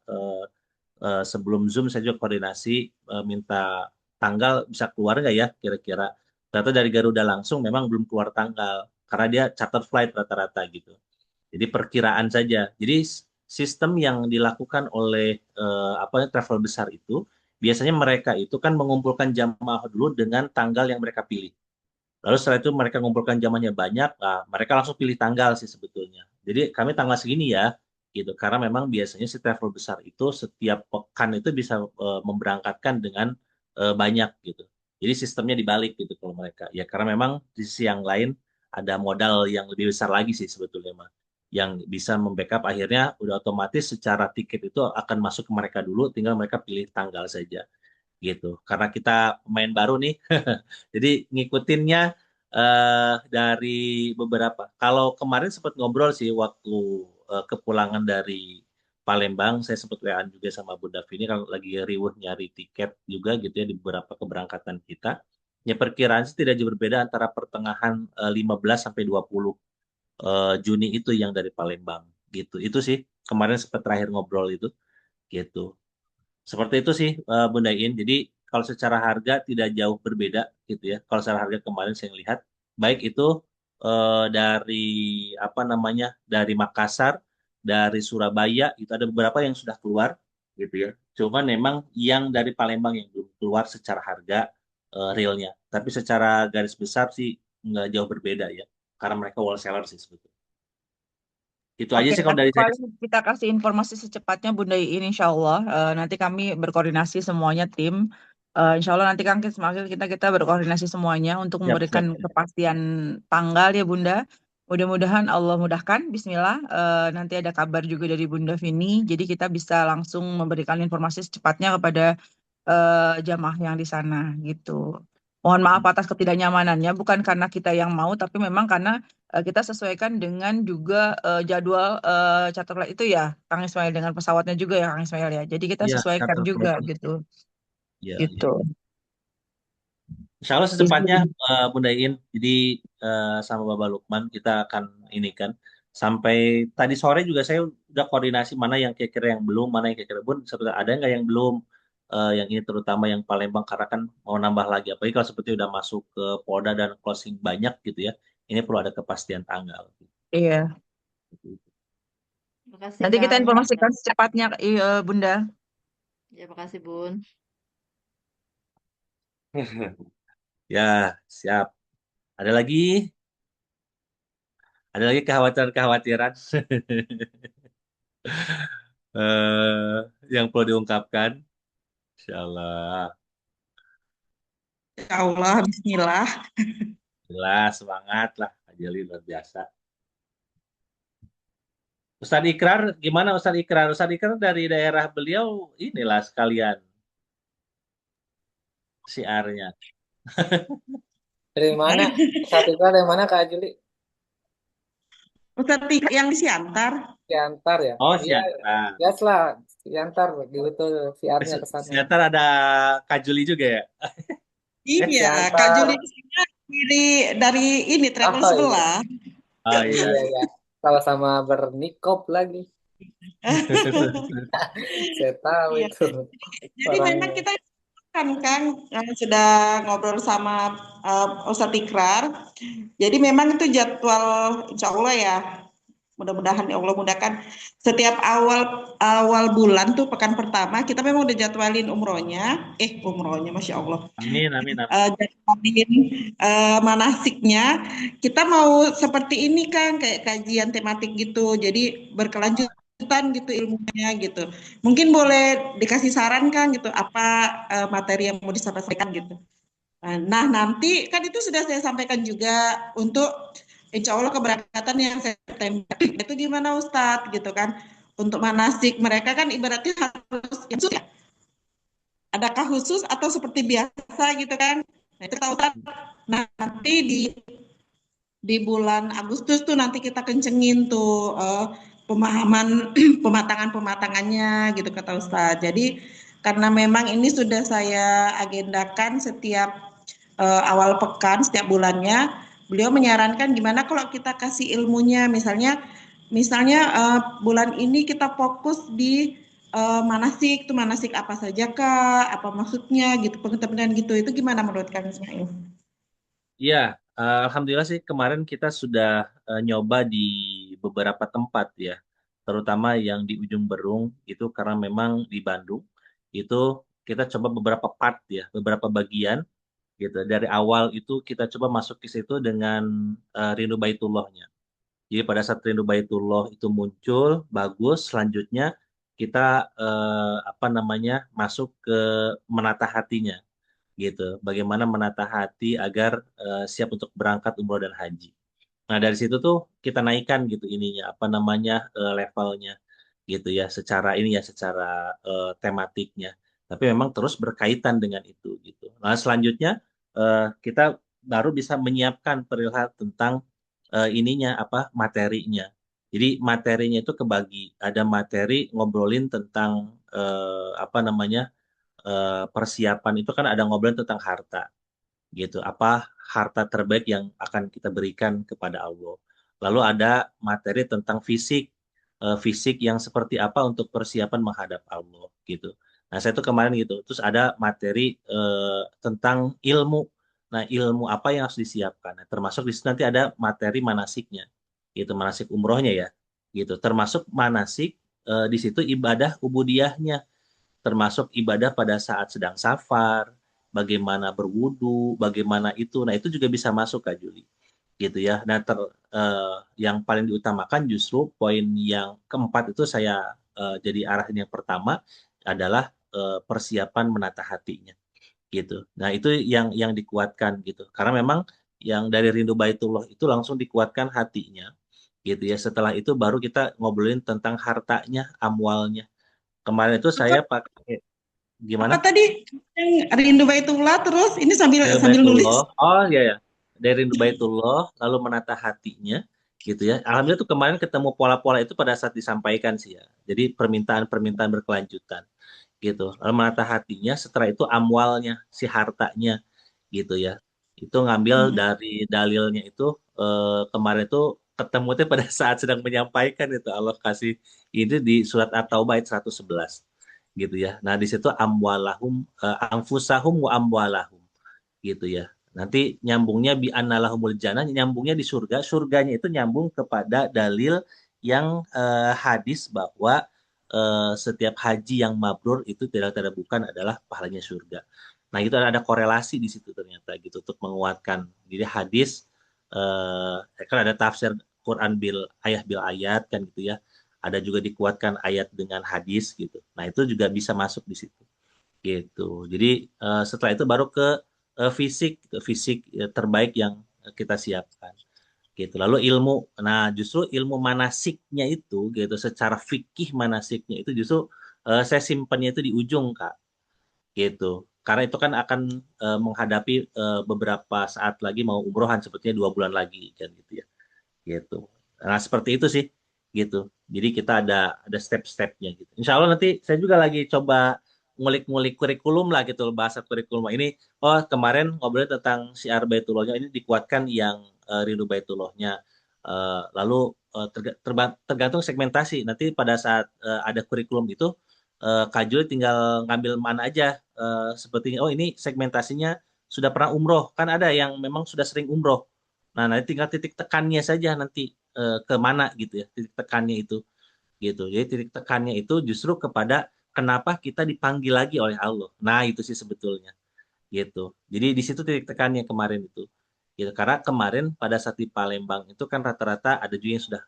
sebelum Zoom saya juga koordinasi minta tanggal bisa keluar nggak ya kira-kira. Ternyata dari Garuda langsung memang belum keluar tanggal karena dia charter flight rata-rata gitu. Jadi perkiraan saja. Jadi sistem yang dilakukan oleh travel besar itu biasanya mereka itu kan mengumpulkan jamaah dulu dengan tanggal yang mereka pilih. Lalu setelah itu mereka mengumpulkan jamaahnya banyak, nah, mereka langsung pilih tanggal sih sebetulnya. Jadi kami tanggal segini ya, gitu. Karena memang biasanya si travel besar itu setiap pekan itu bisa memberangkatkan dengan banyak gitu. Jadi sistemnya dibalik gitu kalau mereka. Ya karena memang di sisi yang lain ada modal yang lebih besar lagi sih sebetulnya mah. Yang bisa membackup akhirnya udah otomatis secara tiket itu akan masuk ke mereka dulu, tinggal mereka pilih tanggal saja gitu. Karena kita pemain baru nih, jadi ngikutinnya dari beberapa. Kalau kemarin sempat ngobrol sih waktu kepulangan dari Palembang, saya sempat WA juga sama Bunda Vini kalau lagi riuh nyari tiket juga gitu ya di beberapa keberangkatan kita. Ya perkiraan sih tidak jauh berbeda antara pertengahan 15 sampai 20 Juni itu yang dari Palembang gitu. Itu sih kemarin sempat terakhir ngobrol itu gitu. Seperti itu sih Bunda In. Jadi kalau secara harga tidak jauh berbeda gitu ya. Kalau secara harga kemarin saya lihat baik itu dari apa namanya dari Makassar, dari Surabaya itu ada beberapa yang sudah keluar gitu ya. Cuman memang yang dari Palembang yang belum keluar secara harga realnya. Tapi secara garis besar sih nggak jauh berbeda ya. Karena mereka wholesaler sih sebetulnya. Itu aja Oke, sih kalau nanti dari saya. paling kita kasih informasi secepatnya Bunda Iin, insya Allah. Nanti kami berkoordinasi semuanya tim. Insya Allah nanti kan semakin kita berkoordinasi semuanya untuk Siap, memberikan siap. kepastian tanggal ya Bunda. Mudah-mudahan Allah mudahkan. Bismillah. Nanti ada kabar juga dari Bunda Vini. Jadi kita bisa langsung memberikan informasi secepatnya kepada jamaah yang di sana gitu. Mohon maaf atas ketidaknyamanannya, bukan karena kita yang mau, tapi memang karena kita sesuaikan dengan juga jadwal charter flight itu ya, Kang Ismail, dengan pesawatnya juga ya, Kang Ismail ya. Jadi kita Iya, sesuaikan charter juga flight. gitu, Iya, iya. gitu. Insya Allah secepatnya Bunda Iin. Jadi sama Bapak Lukman kita akan ini kan. Sampai tadi sore juga saya udah koordinasi mana yang kira-kira yang belum, mana yang kira-kira Bun. Sebetulnya ada nggak yang belum? Yang ini terutama yang Palembang karena kan mau nambah lagi. Apalagi kalau seperti udah masuk ke Polda dan closing banyak gitu ya. Ini perlu ada kepastian tanggal. Iya. Makasih Nanti kita Kang. informasikan secepatnya, Bunda. Ya, makasih Bun. Ya, siap. Ada lagi? Ada lagi kekhawatiran-kekhawatiran yang perlu diungkapkan? Insya Allah. Ya Allah, Bismillah. Jelas, semangat lah. Ajali luar biasa. Ustadz Ikrar, gimana Ustadz Ikrar? Ustadz Ikrar dari daerah beliau, inilah sekalian siarnya. Dari mana? Saat itu dari mana Kak Juli? Ustadz yang di Siantar. Siantar ya? Oh, Iya, Siantar. gas lah. Siantar, gitu siarnya kesannya. Siantar ada Kak Juli juga ya? Iya, Siantar. Kak Juli dari ini travel Oh, iya. sebelah. Oh iya. Iya, iya. Sama-sama bernikop lagi. Saya tahu Iya. itu. Jadi memang Orangnya. kita kan sudah ngobrol sama Ustadz Ikrar. Jadi memang itu jadwal insya Allah ya Mudah-mudahan ya Allah mudahkan. Setiap awal bulan tuh pekan pertama kita memang udah jadwalin umrohnya, masya Allah. Amin, amin, amin. Jadwalin manasiknya. Kita mau seperti ini kan, kayak kajian tematik gitu. Jadi berkelanjutan gitu ilmunya gitu. Mungkin boleh dikasih saran kan gitu, apa materi yang mau disampaikan gitu. Nah, nanti kan itu sudah saya sampaikan juga untuk insya Allah keberangkatan yang September itu gimana Ustadz gitu kan. Untuk manasik mereka kan ibaratnya harus yang khusus ya. Adakah khusus atau seperti biasa gitu kan. Nah, itu tahu Ustadz. Nah, nanti di bulan Agustus tuh nanti kita kencengin tuh pemahaman pematangannya gitu kata Ustadz. Jadi karena memang ini sudah saya agendakan setiap awal pekan setiap bulannya, beliau menyarankan gimana kalau kita kasih ilmunya, misalnya bulan ini kita fokus di manasik, itu manasik apa saja kak, apa maksudnya gitu, pengetahuan gitu, itu gimana menurut Kang Ismail? Iya, alhamdulillah sih kemarin kita sudah nyoba di beberapa tempat ya, terutama yang di ujung Berung itu karena memang di Bandung itu kita coba beberapa part ya, beberapa bagian gitu. Dari awal itu kita coba masuk ke situ dengan Rindu Baitullahnya. Jadi pada saat Rindu Baitullah itu muncul, bagus. Selanjutnya kita apa namanya masuk ke menata hatinya gitu. Bagaimana menata hati agar siap untuk berangkat umroh dan haji. Nah, dari situ tuh kita naikkan gitu ininya, apa namanya levelnya gitu ya, secara ini ya, secara tematiknya. Tapi memang terus berkaitan dengan itu gitu. Nah, selanjutnya kita baru bisa menyiapkan perihal tentang ininya apa materinya. Jadi materinya itu kebagi. Ada materi ngobrolin tentang apa namanya persiapan itu kan ada ngobrolin tentang harta gitu. Apa harta terbaik yang akan kita berikan kepada Allah. Lalu ada materi tentang fisik, fisik yang seperti apa untuk persiapan menghadap Allah gitu. Nah, saya tuh kemarin gitu. Terus ada materi tentang ilmu. Nah, ilmu apa yang harus disiapkan. Nah, termasuk di situ nanti ada materi manasiknya, gitu, manasik umrohnya ya, gitu. Termasuk manasik di situ ibadah ubudiyahnya, termasuk ibadah pada saat sedang safar, bagaimana berwudu, bagaimana itu. Nah, itu juga bisa masuk Kak Juli. Gitu ya. Nah, yang paling diutamakan justru poin yang keempat itu saya jadi arahin yang pertama adalah persiapan menata hatinya gitu. Nah, itu yang dikuatkan gitu. Karena memang yang dari Rindu Baitullah itu langsung dikuatkan hatinya gitu ya. Setelah itu baru kita ngobrolin tentang hartanya, amwalnya. Kemarin itu Apa, saya pakai gimana? apa tadi yang rindu baitullah terus ini sambil Dari sambil nulis. Baitullah. Oh iya ya. Dari Rindu Baitullah lalu menata hatinya gitu ya. Alhamdulillah tuh kemarin ketemu pola-pola itu pada saat disampaikan sih ya. Jadi permintaan-permintaan berkelanjutan gitu. Lalu menata hatinya, setelah itu amwalnya, si hartanya gitu ya. Itu ngambil dari dalilnya itu kemarin itu ketemu tuh pada saat sedang menyampaikan itu Allah kasih ini di surat At-Taubah ayat 111 gitu ya. Nah, di situ amwalahum anfusahum wa amwalahum gitu ya. Nanti nyambungnya bi annalahumul jannah, nyambungnya di surga. Surganya itu nyambung kepada dalil yang hadis bahwa setiap haji yang mabrur itu tidak bukan adalah pahalanya surga. Nah, itu ada korelasi di situ ternyata gitu untuk menguatkan. Jadi hadis kan ada tafsir Quran bil ayat kan gitu ya. Ada juga dikuatkan ayat dengan hadis gitu. Nah, itu juga bisa masuk di situ gitu. Jadi setelah itu baru ke fisik terbaik yang kita siapkan gitu. Lalu ilmu, nah justru ilmu manasiknya itu gitu, secara fikih manasiknya itu justru saya simpannya itu di ujung Kak, gitu. Karena itu kan akan menghadapi beberapa saat lagi mau umrohan sepertinya 2 bulan lagi kan gitu ya, gitu. Nah seperti itu sih, gitu. Jadi kita ada step-stepnya gitu. Insya Allah nanti saya juga lagi coba ngulik-ngulik kurikulum lah gitu, bahasa kurikulum ini. Oh kemarin ngobrol tentang syiar Baitullahnya ini dikuatkan yang Rindu Baitullahnya. Lalu tergantung segmentasi. Nanti pada saat ada kurikulum itu Kak Juli tinggal ngambil mana aja. Seperti oh ini segmentasinya sudah pernah umroh, kan ada yang memang sudah sering umroh. Nah, nanti tinggal titik tekannya saja nanti kemana gitu ya, titik tekannya itu gitu. Jadi titik tekannya itu justru kepada kenapa kita dipanggil lagi oleh Allah. Nah, itu sih sebetulnya gitu. Jadi di situ titik tekannya kemarin itu. Gitu. Karena kemarin pada saat di Palembang itu kan rata-rata ada juga yang sudah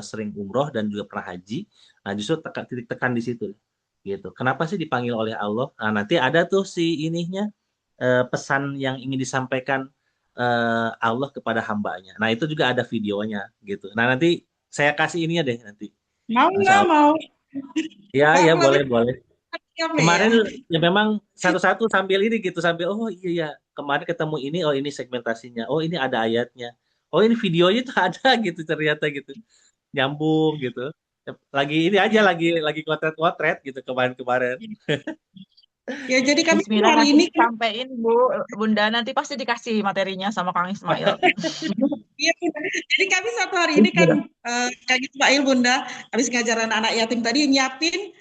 sering umroh dan juga pernah haji. Nah, justru titik tekan di situ. Gitu. Kenapa sih dipanggil oleh Allah? Nah, nanti ada tuh si ininya pesan yang ingin disampaikan Allah kepada hambanya. Nah, itu juga ada videonya gitu. Nah, nanti saya kasih ininya deh nanti. Mau Insya nggak Allah. mau? Ya, Kak ya Flavi boleh, boleh. apa ya? Kemarin ya memang satu-satu sambil ini gitu, sambil oh iya ya kemarin ketemu ini, oh ini segmentasinya, oh ini ada ayatnya, oh ini videonya tuh ada gitu ternyata gitu, nyambung gitu. Lagi ini aja lagi kotret-kotret gitu kemarin-kemarin. Ya jadi kami Bismillah hari nanti ini kan, disampaikan Bunda, nanti pasti dikasih materinya sama Kang Ismail. iya, Bunda. Jadi kami satu hari ini kan Kak Ismail Bunda habis ngajar anak-anak yatim tadi nyiapin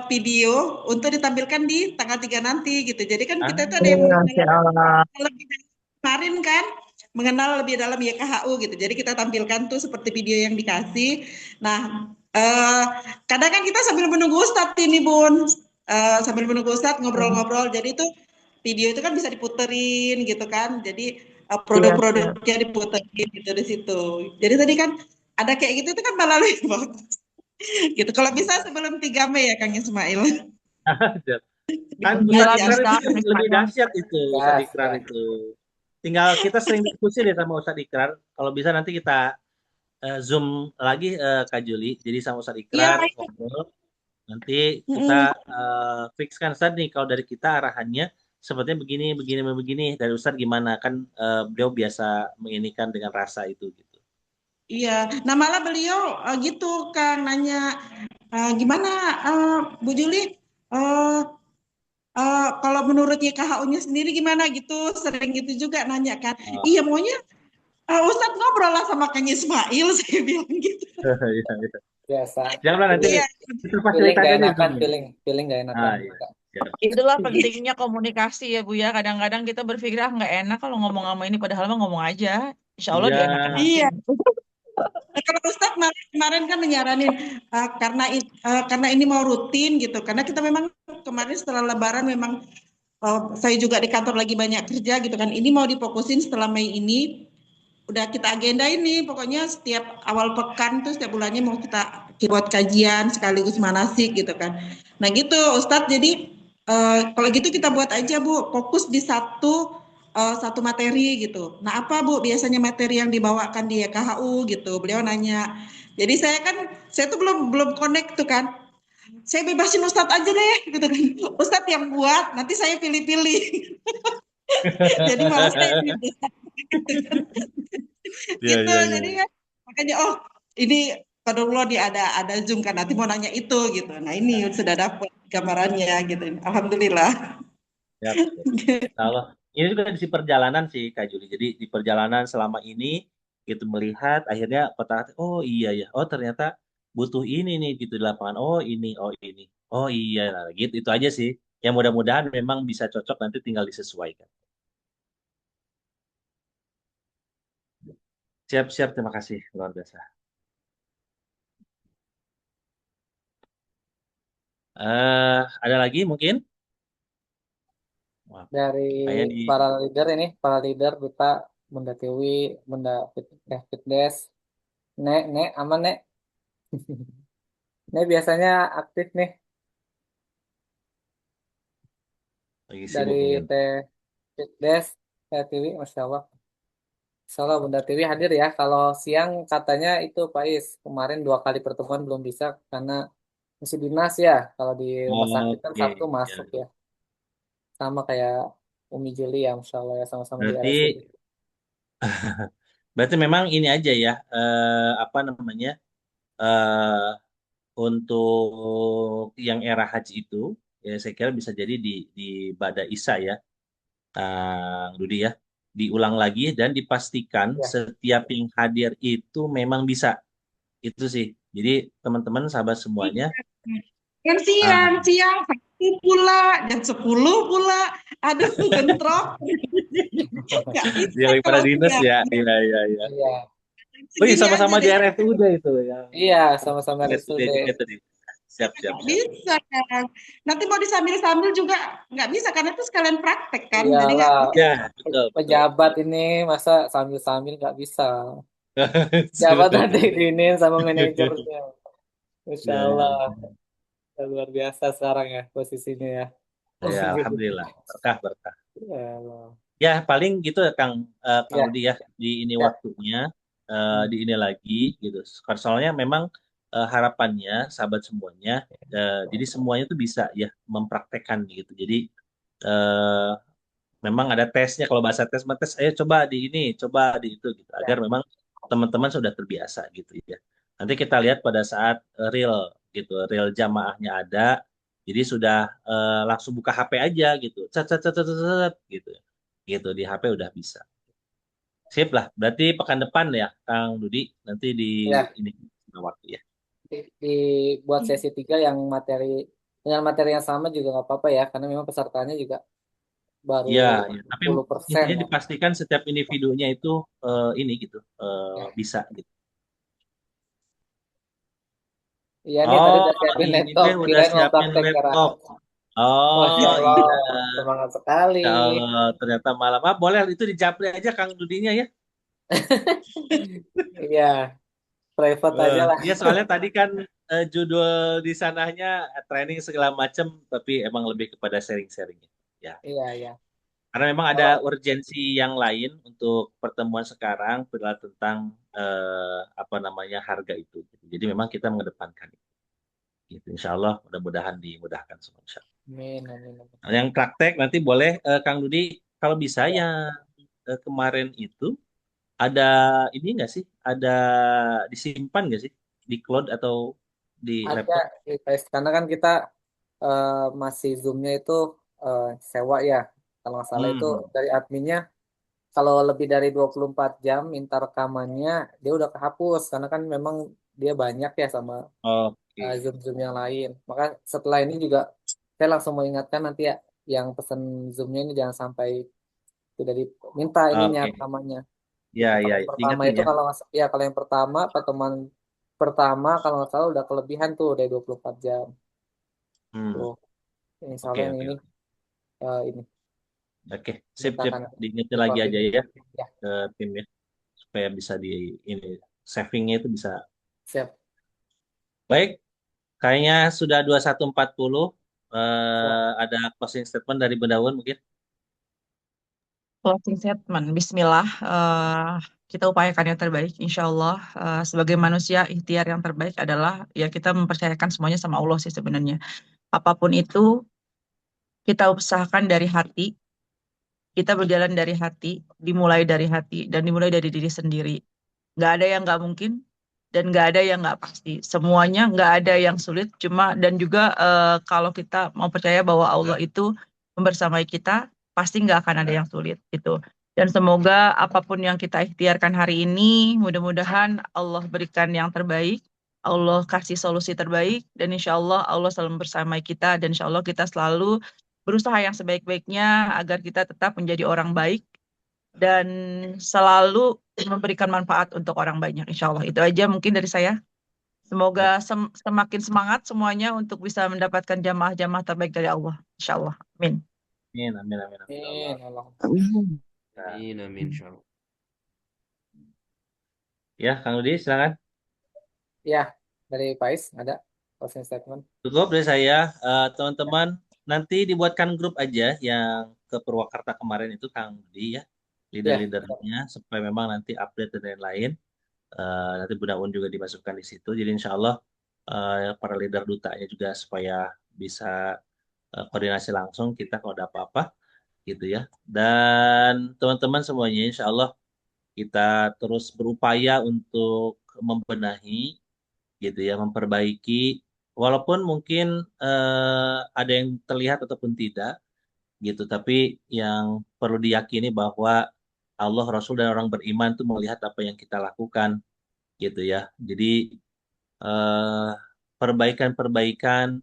video untuk ditampilkan di tanggal 3 nanti gitu. Jadi kan kita tuh ada yang Masya Allah. lebih dari kemarin kan mengenal lebih dalam YKHU gitu. Jadi kita tampilkan tuh seperti video yang dikasih. Nah, kadang kan kita sambil menunggu Ustadz ini Bun, sambil menunggu Ustadz ngobrol-ngobrol. Jadi itu video itu kan bisa diputerin gitu kan. Jadi Iya, iya. produk-produknya diputerin gitu di situ. Jadi tadi kan ada kayak gitu itu kan malah lebih bagus. Gitu. Kalau bisa sebelum 3 Mei ya Kang Ismail. Kan Biar Ustadz Bismillah di Ikrar bisa itu Kang lebih Ismail. dahsyat itu, Ya, Ustadz Ikrar ya. itu. Tinggal kita sering diskusi deh sama Ustadz Ikrar. Kalau bisa nanti kita Zoom lagi Kak Juli. Jadi sama Ustadz Iya, Ikrar ngobrol. Nanti mm-mm. kita fixkan Ustadz nih kalau dari kita arahannya sepertinya begini, begini, begini. Dari Ustadz gimana? Kan beliau biasa menginikan dengan rasa itu gitu. Iya. Nah malah beliau gitu Kang nanya gimana Bu Juli kalau menurut YKHU-nya sendiri gimana gitu sering gitu juga nanya kan. Oh, Iya maunya Ustadz ngobrol lah sama Kang Ismail saya bilang gitu. iya, iya. Biasa. Janganlah nanti Iya. kita Feeling fasilitasi gak aja enakan, Zoom ya. feeling gak enakan. Ah, iya. Ya. Itulah pentingnya komunikasi ya Bu ya. Kadang-kadang kita berpikir ah nggak enak kalau ngomong sama ini, padahal mah ngomong aja. Insya Allah Iya. dienak-enakin. Iya. Nah, kalau Ustadz kemarin kan menyaranin karena ini mau rutin gitu. Karena kita memang kemarin setelah Lebaran memang saya juga di kantor lagi banyak kerja gitu kan. Ini mau difokusin setelah Mei ini. Udah kita agenda ini. Pokoknya setiap awal pekan tuh setiap bulannya mau kita buat kajian sekaligus manasik gitu kan. Nah gitu Ustadz. Jadi kalau gitu kita buat aja Bu. Fokus di satu materi gitu. Nah apa Bu biasanya materi yang dibawakan di YKHU gitu. Beliau nanya. Jadi saya tuh belum connect tuh kan. Saya bebasin Ustadz aja deh gitu kan. Ustadz yang buat, nanti saya pilih-pilih. Jadi malah saya pilih. Iya, Gitu. iya, iya. Jadi kan makanya ini Qadarullah ada Zoom kan nanti mau nanya itu gitu. Nah, ini sudah dapat gambarannya gitu. Alhamdulillah. Ya, Allah. Ini juga di perjalanan sih Kak Juli. Jadi di perjalanan selama ini gitu melihat akhirnya kotak oh iya ya. Oh ternyata butuh ini nih gitu di lapangan. Oh ini, oh ini. Oh iya nah, gitu itu aja sih. Yang mudah-mudahan memang bisa cocok nanti tinggal disesuaikan. Siap-siap terima kasih luar biasa. Ada lagi mungkin? Wah, Dari kayak di para leader Duta, Bunda Tiwi, Bunda Fitdes, Nek, aman Nek. Nek biasanya aktif nih lagi dari sibuk mungkin. Teh Fitdes, Teh Tiwi, Masya Allah. Insya Allah Bunda Tiwi hadir ya. Kalau siang katanya itu Pak Is, kemarin 2 kali pertemuan belum bisa karena masih dinas ya. Kalau di rumah sakit kan Oke, Sabtu ya. masuk ya. Sama kayak Umi Juli ya, Masya Allah ya sama-sama di Berarti RSUD. berarti memang ini aja ya apa namanya eh untuk yang era haji itu ya saya kira bisa jadi di Bada Isa ya, Kang Rudi ya, diulang lagi dan dipastikan Ya, setiap yang hadir itu memang bisa itu sih. Jadi teman-teman sahabat semuanya, Kan ah, siang satu pula jam 10 pula. Aduh, bentrok. Nggak bisa yang pada kalau dinas siang. ya, iya iya iya. iya. Oh iya, Segini aja sama-sama di deh. RSUD itu ya. Iya, sama-sama RSUD RSUD. juga tadi. Siap, siap, siap. Bisa kan. Nanti mau disambil-sambil juga nggak bisa karena itu sekalian praktek kan. Jadi nggak Iyalah, bisa. Ya, betul, betul. pejabat ini masa sambil-sambil nggak bisa. Pejabat Sudah. nanti diinin sama manajernya. Insya Ya, Allah, ya. luar biasa sekarang ya posisinya ya. Ya, alhamdulillah. Berkah, berkah. Ya Allah. Ya, paling gitu ya, Kang Ya, Rudi ya. Di ini ya. waktunya, Hmm. di ini lagi gitu. Soalnya memang harapannya, sahabat semuanya, jadi semuanya tuh bisa ya mempraktekkan gitu. Jadi eh, memang ada tesnya. Kalau bahasa tes, mah tes, ayo coba di ini, coba di itu gitu. Agar Ya. memang teman-teman sudah terbiasa gitu ya. Nanti kita lihat pada saat real gitu, real jamaahnya ada. Jadi sudah langsung buka HP aja gitu, cet cet cet cet cet, cet, gitu, gitu di HP udah bisa. Sip lah. Berarti pekan depan ya, Kang Dudi, nanti di Ya. ini waktu ya. Dibuat sesi 3 yang materi dengan materi yang sama juga nggak apa-apa ya, karena memang pesertanya juga baru Ya, ya. Tapi 10% intinya ya. dipastikan setiap individunya itu ini gitu, Ya. bisa gitu. Iya nih tadi Oh, udah siapin ini laptop, teh udah kirain mau siapin praktek laptop. karaoke. Masya Oh Allah, iya, semangat sekali. ya Allah, ternyata malam. Ah, boleh itu dijapri aja Kang Dudinya ya. Iya, private aja lah. Iya soalnya tadi kan judul di sananya training segala macam, tapi emang lebih kepada sharing-sharing ya. Iya, iya. Karena memang ada Kalau urgensi yang lain untuk pertemuan sekarang adalah tentang apa namanya harga itu. Jadi memang kita mengedepankan itu. Gitu. Insya Allah mudah-mudahan dimudahkan semua. Insya Allah. amin, amin, amin. Nah, yang praktek nanti boleh Kang Dudi kalau bisa Ya, yang kemarin itu ada ini nggak sih? Ada disimpan nggak sih di cloud atau di ada laptop? guys, karena kan kita eh, masih Zoom-nya itu sewa ya. Kalau nggak salah itu Hmm. dari adminnya, kalau lebih dari 24 jam minta rekamannya, dia udah kehapus. Karena kan memang dia banyak ya sama Oke. Zoom-Zoom yang lain. Maka setelah ini juga saya langsung mau ingatkan nanti ya, yang pesen Zoom-nya ini jangan sampai tidak diminta ininya Oke. rekamannya. Ya, Gitu. Kalau ya, yang pertama diingetin itu ya. kalau ya kalau yang pertama pertemuan pertama kalau nggak salah udah kelebihan tuh dari 24 jam. Hmm. Tuh, insya Allah Oke, yang oke, ini oke. ini Oke, sip, kita sip. akan Diingetin lagi recording. aja ya Ya, ke tim ya supaya bisa di ini savingnya itu bisa. siap. Baik, kayaknya sudah 21.40. Siap. Ada closing statement dari Bendawan mungkin. Closing statement, Bismillah, kita upayakan yang terbaik, insya Allah. Sebagai manusia, ikhtiar yang terbaik adalah ya kita mempercayakan semuanya sama Allah sih sebenarnya. Apapun itu, kita usahakan dari hati, kita berjalan dari hati, dimulai dari hati, dan dimulai dari diri sendiri. Nggak ada yang nggak mungkin, dan nggak ada yang nggak pasti. Semuanya nggak ada yang sulit, cuma dan juga kalau kita mau percaya bahwa Allah itu membersamai kita, pasti nggak akan ada yang sulit gitu. Dan semoga apapun yang kita ikhtiarkan hari ini, mudah-mudahan Allah berikan yang terbaik, Allah kasih solusi terbaik, dan insya Allah Allah selalu bersamai kita, dan insya Allah kita selalu berusaha yang sebaik-baiknya agar kita tetap menjadi orang baik dan selalu memberikan manfaat untuk orang banyak. Insya Allah itu aja mungkin dari saya. Baik. Semoga semakin semangat semuanya untuk bisa mendapatkan jamaah-jamaah terbaik dari Allah. Insya Allah. Amin. Amin, amin, amin, amin, ya Allah. Amin. Allah. Nah, Amin, amin, insyaallah. ya, Kang Rudi, silakan. Ya, dari Pais ada closing statement. Cukup dari saya, teman-teman. Nanti dibuatkan grup aja yang ke Purwakarta kemarin itu Kang Rudi ya, Ya, leader-leadernya supaya memang nanti update dan lain-lain. Nanti Bunda Un juga dimasukkan di situ. Jadi insya Allah para leader dutanya juga supaya bisa koordinasi langsung kita kalau ada apa-apa gitu ya. Dan teman-teman semuanya insya Allah kita terus berupaya untuk membenahi gitu ya, memperbaiki. Walaupun mungkin ada yang terlihat ataupun tidak gitu, tapi yang perlu diyakini bahwa Allah, Rasul, dan orang beriman tuh melihat apa yang kita lakukan gitu ya. Jadi eh, perbaikan-perbaikan,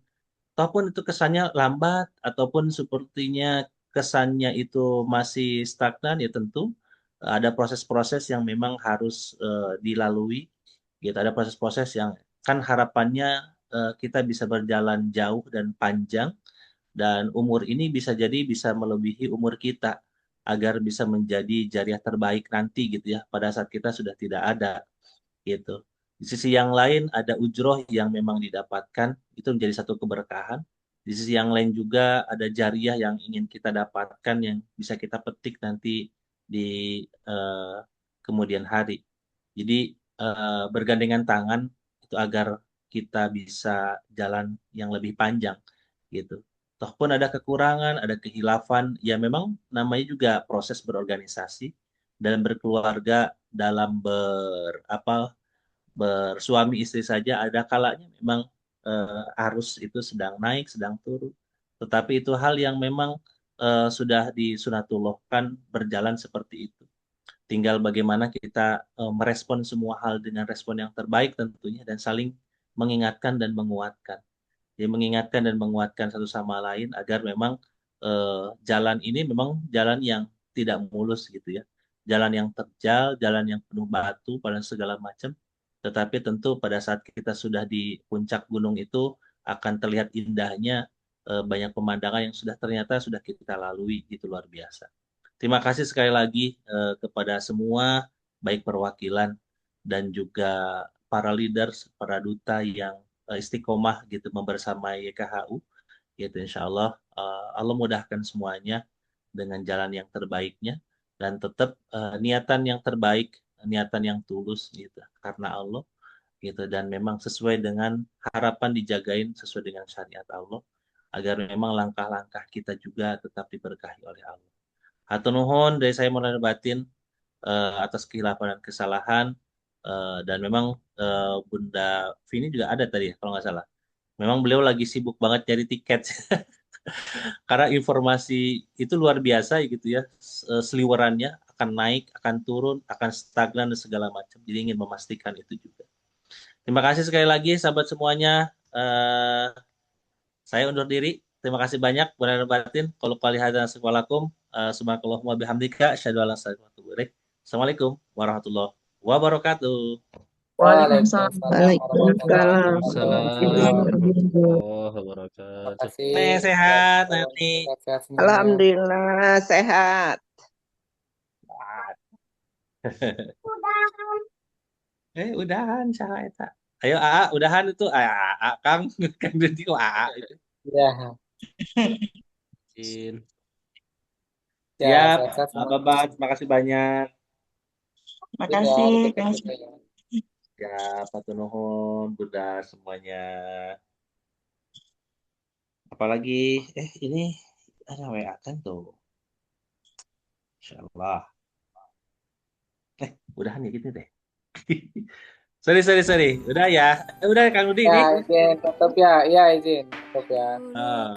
ataupun itu kesannya lambat, ataupun sepertinya kesannya itu masih stagnan, ya tentu ada proses-proses yang memang harus dilalui gitu. Ada proses-proses yang kan harapannya kita bisa berjalan jauh dan panjang, dan umur ini bisa jadi bisa melebihi umur kita agar bisa menjadi jariah terbaik nanti gitu ya pada saat kita sudah tidak ada gitu. Di sisi yang lain ada ujroh yang memang didapatkan, itu menjadi satu keberkahan. Di sisi yang lain juga ada jariah yang ingin kita dapatkan yang bisa kita petik nanti di kemudian hari. Jadi bergandengan tangan itu agar kita bisa jalan yang lebih panjang gitu. Toh pun ada kekurangan, ada kehilafan, ya memang namanya juga proses berorganisasi dan berkeluarga dalam bersuami istri saja ada kalanya memang arus itu sedang naik, sedang turun. Tetapi itu hal yang memang sudah disunatullahkan berjalan seperti itu. Tinggal bagaimana kita merespon semua hal dengan respon yang terbaik tentunya dan saling mengingatkan dan menguatkan. Jadi mengingatkan dan menguatkan satu sama lain agar memang jalan ini memang jalan yang tidak mulus gitu ya. Jalan yang terjal, jalan yang penuh batu pada segala macam. Tetapi tentu pada saat kita sudah di puncak gunung itu akan terlihat indahnya banyak pemandangan yang sudah ternyata sudah kita lalui, itu luar biasa. Terima kasih sekali lagi kepada semua baik perwakilan dan juga para leaders, para duta yang istiqomah gitu membersamai YKHU gitu, insya Allah Allah mudahkan semuanya dengan jalan yang terbaiknya dan tetap niatan yang terbaik, niatan yang tulus gitu karena Allah gitu, dan memang sesuai dengan harapan dijagain sesuai dengan syariat Allah agar memang langkah-langkah kita juga tetap diberkahi oleh Allah. Hatur nuhun dari saya mulai batin atas kehilapan dan kesalahan, dan memang Bunda Vini juga ada tadi ya kalau nggak salah. Memang beliau lagi sibuk banget cari tiket karena informasi itu luar biasa gitu ya, seliwerannya akan naik, akan turun, akan stagnan dan segala macam. Jadi ingin memastikan itu juga. Terima kasih sekali lagi sahabat semuanya. Saya undur diri. Terima kasih banyak benar batin. Kalau kali hadza sekolakum, subhanakallahumma bihamdika asyhadu an la ilaha illa anta astaghfiruka wa atubu ilaik. Assalamualaikum warahmatullahi wabarakatuh. Waalaikumsalam Waalaikumsalam warahmatullahi warahmatullahi Waalaikumsalam wabarakatuh. wabarakatuh. warahmatullahi Terima wabarakatuh. kasih. Sehat nanti. Sehat-sehat semuanya. Alhamdulillah sehat. Udahan saha eta. Ayo AA, udahan itu AA Kang kan jadi AA itu. Ya, Izin. ya, Siap, sehat-sehat semuanya. Bapak, terima kasih banyak. Makasih, Iya, Kang. Ya, Pak nuhun, Bunda semuanya. Apalagi, ini ada WA kan tuh. Insya Allah. Udahan ya gitu deh. Sorry. Udah ya. Udah Kang Nudi Ya, ini. izin tutup ya. Iya, izin tutup ya. Ah.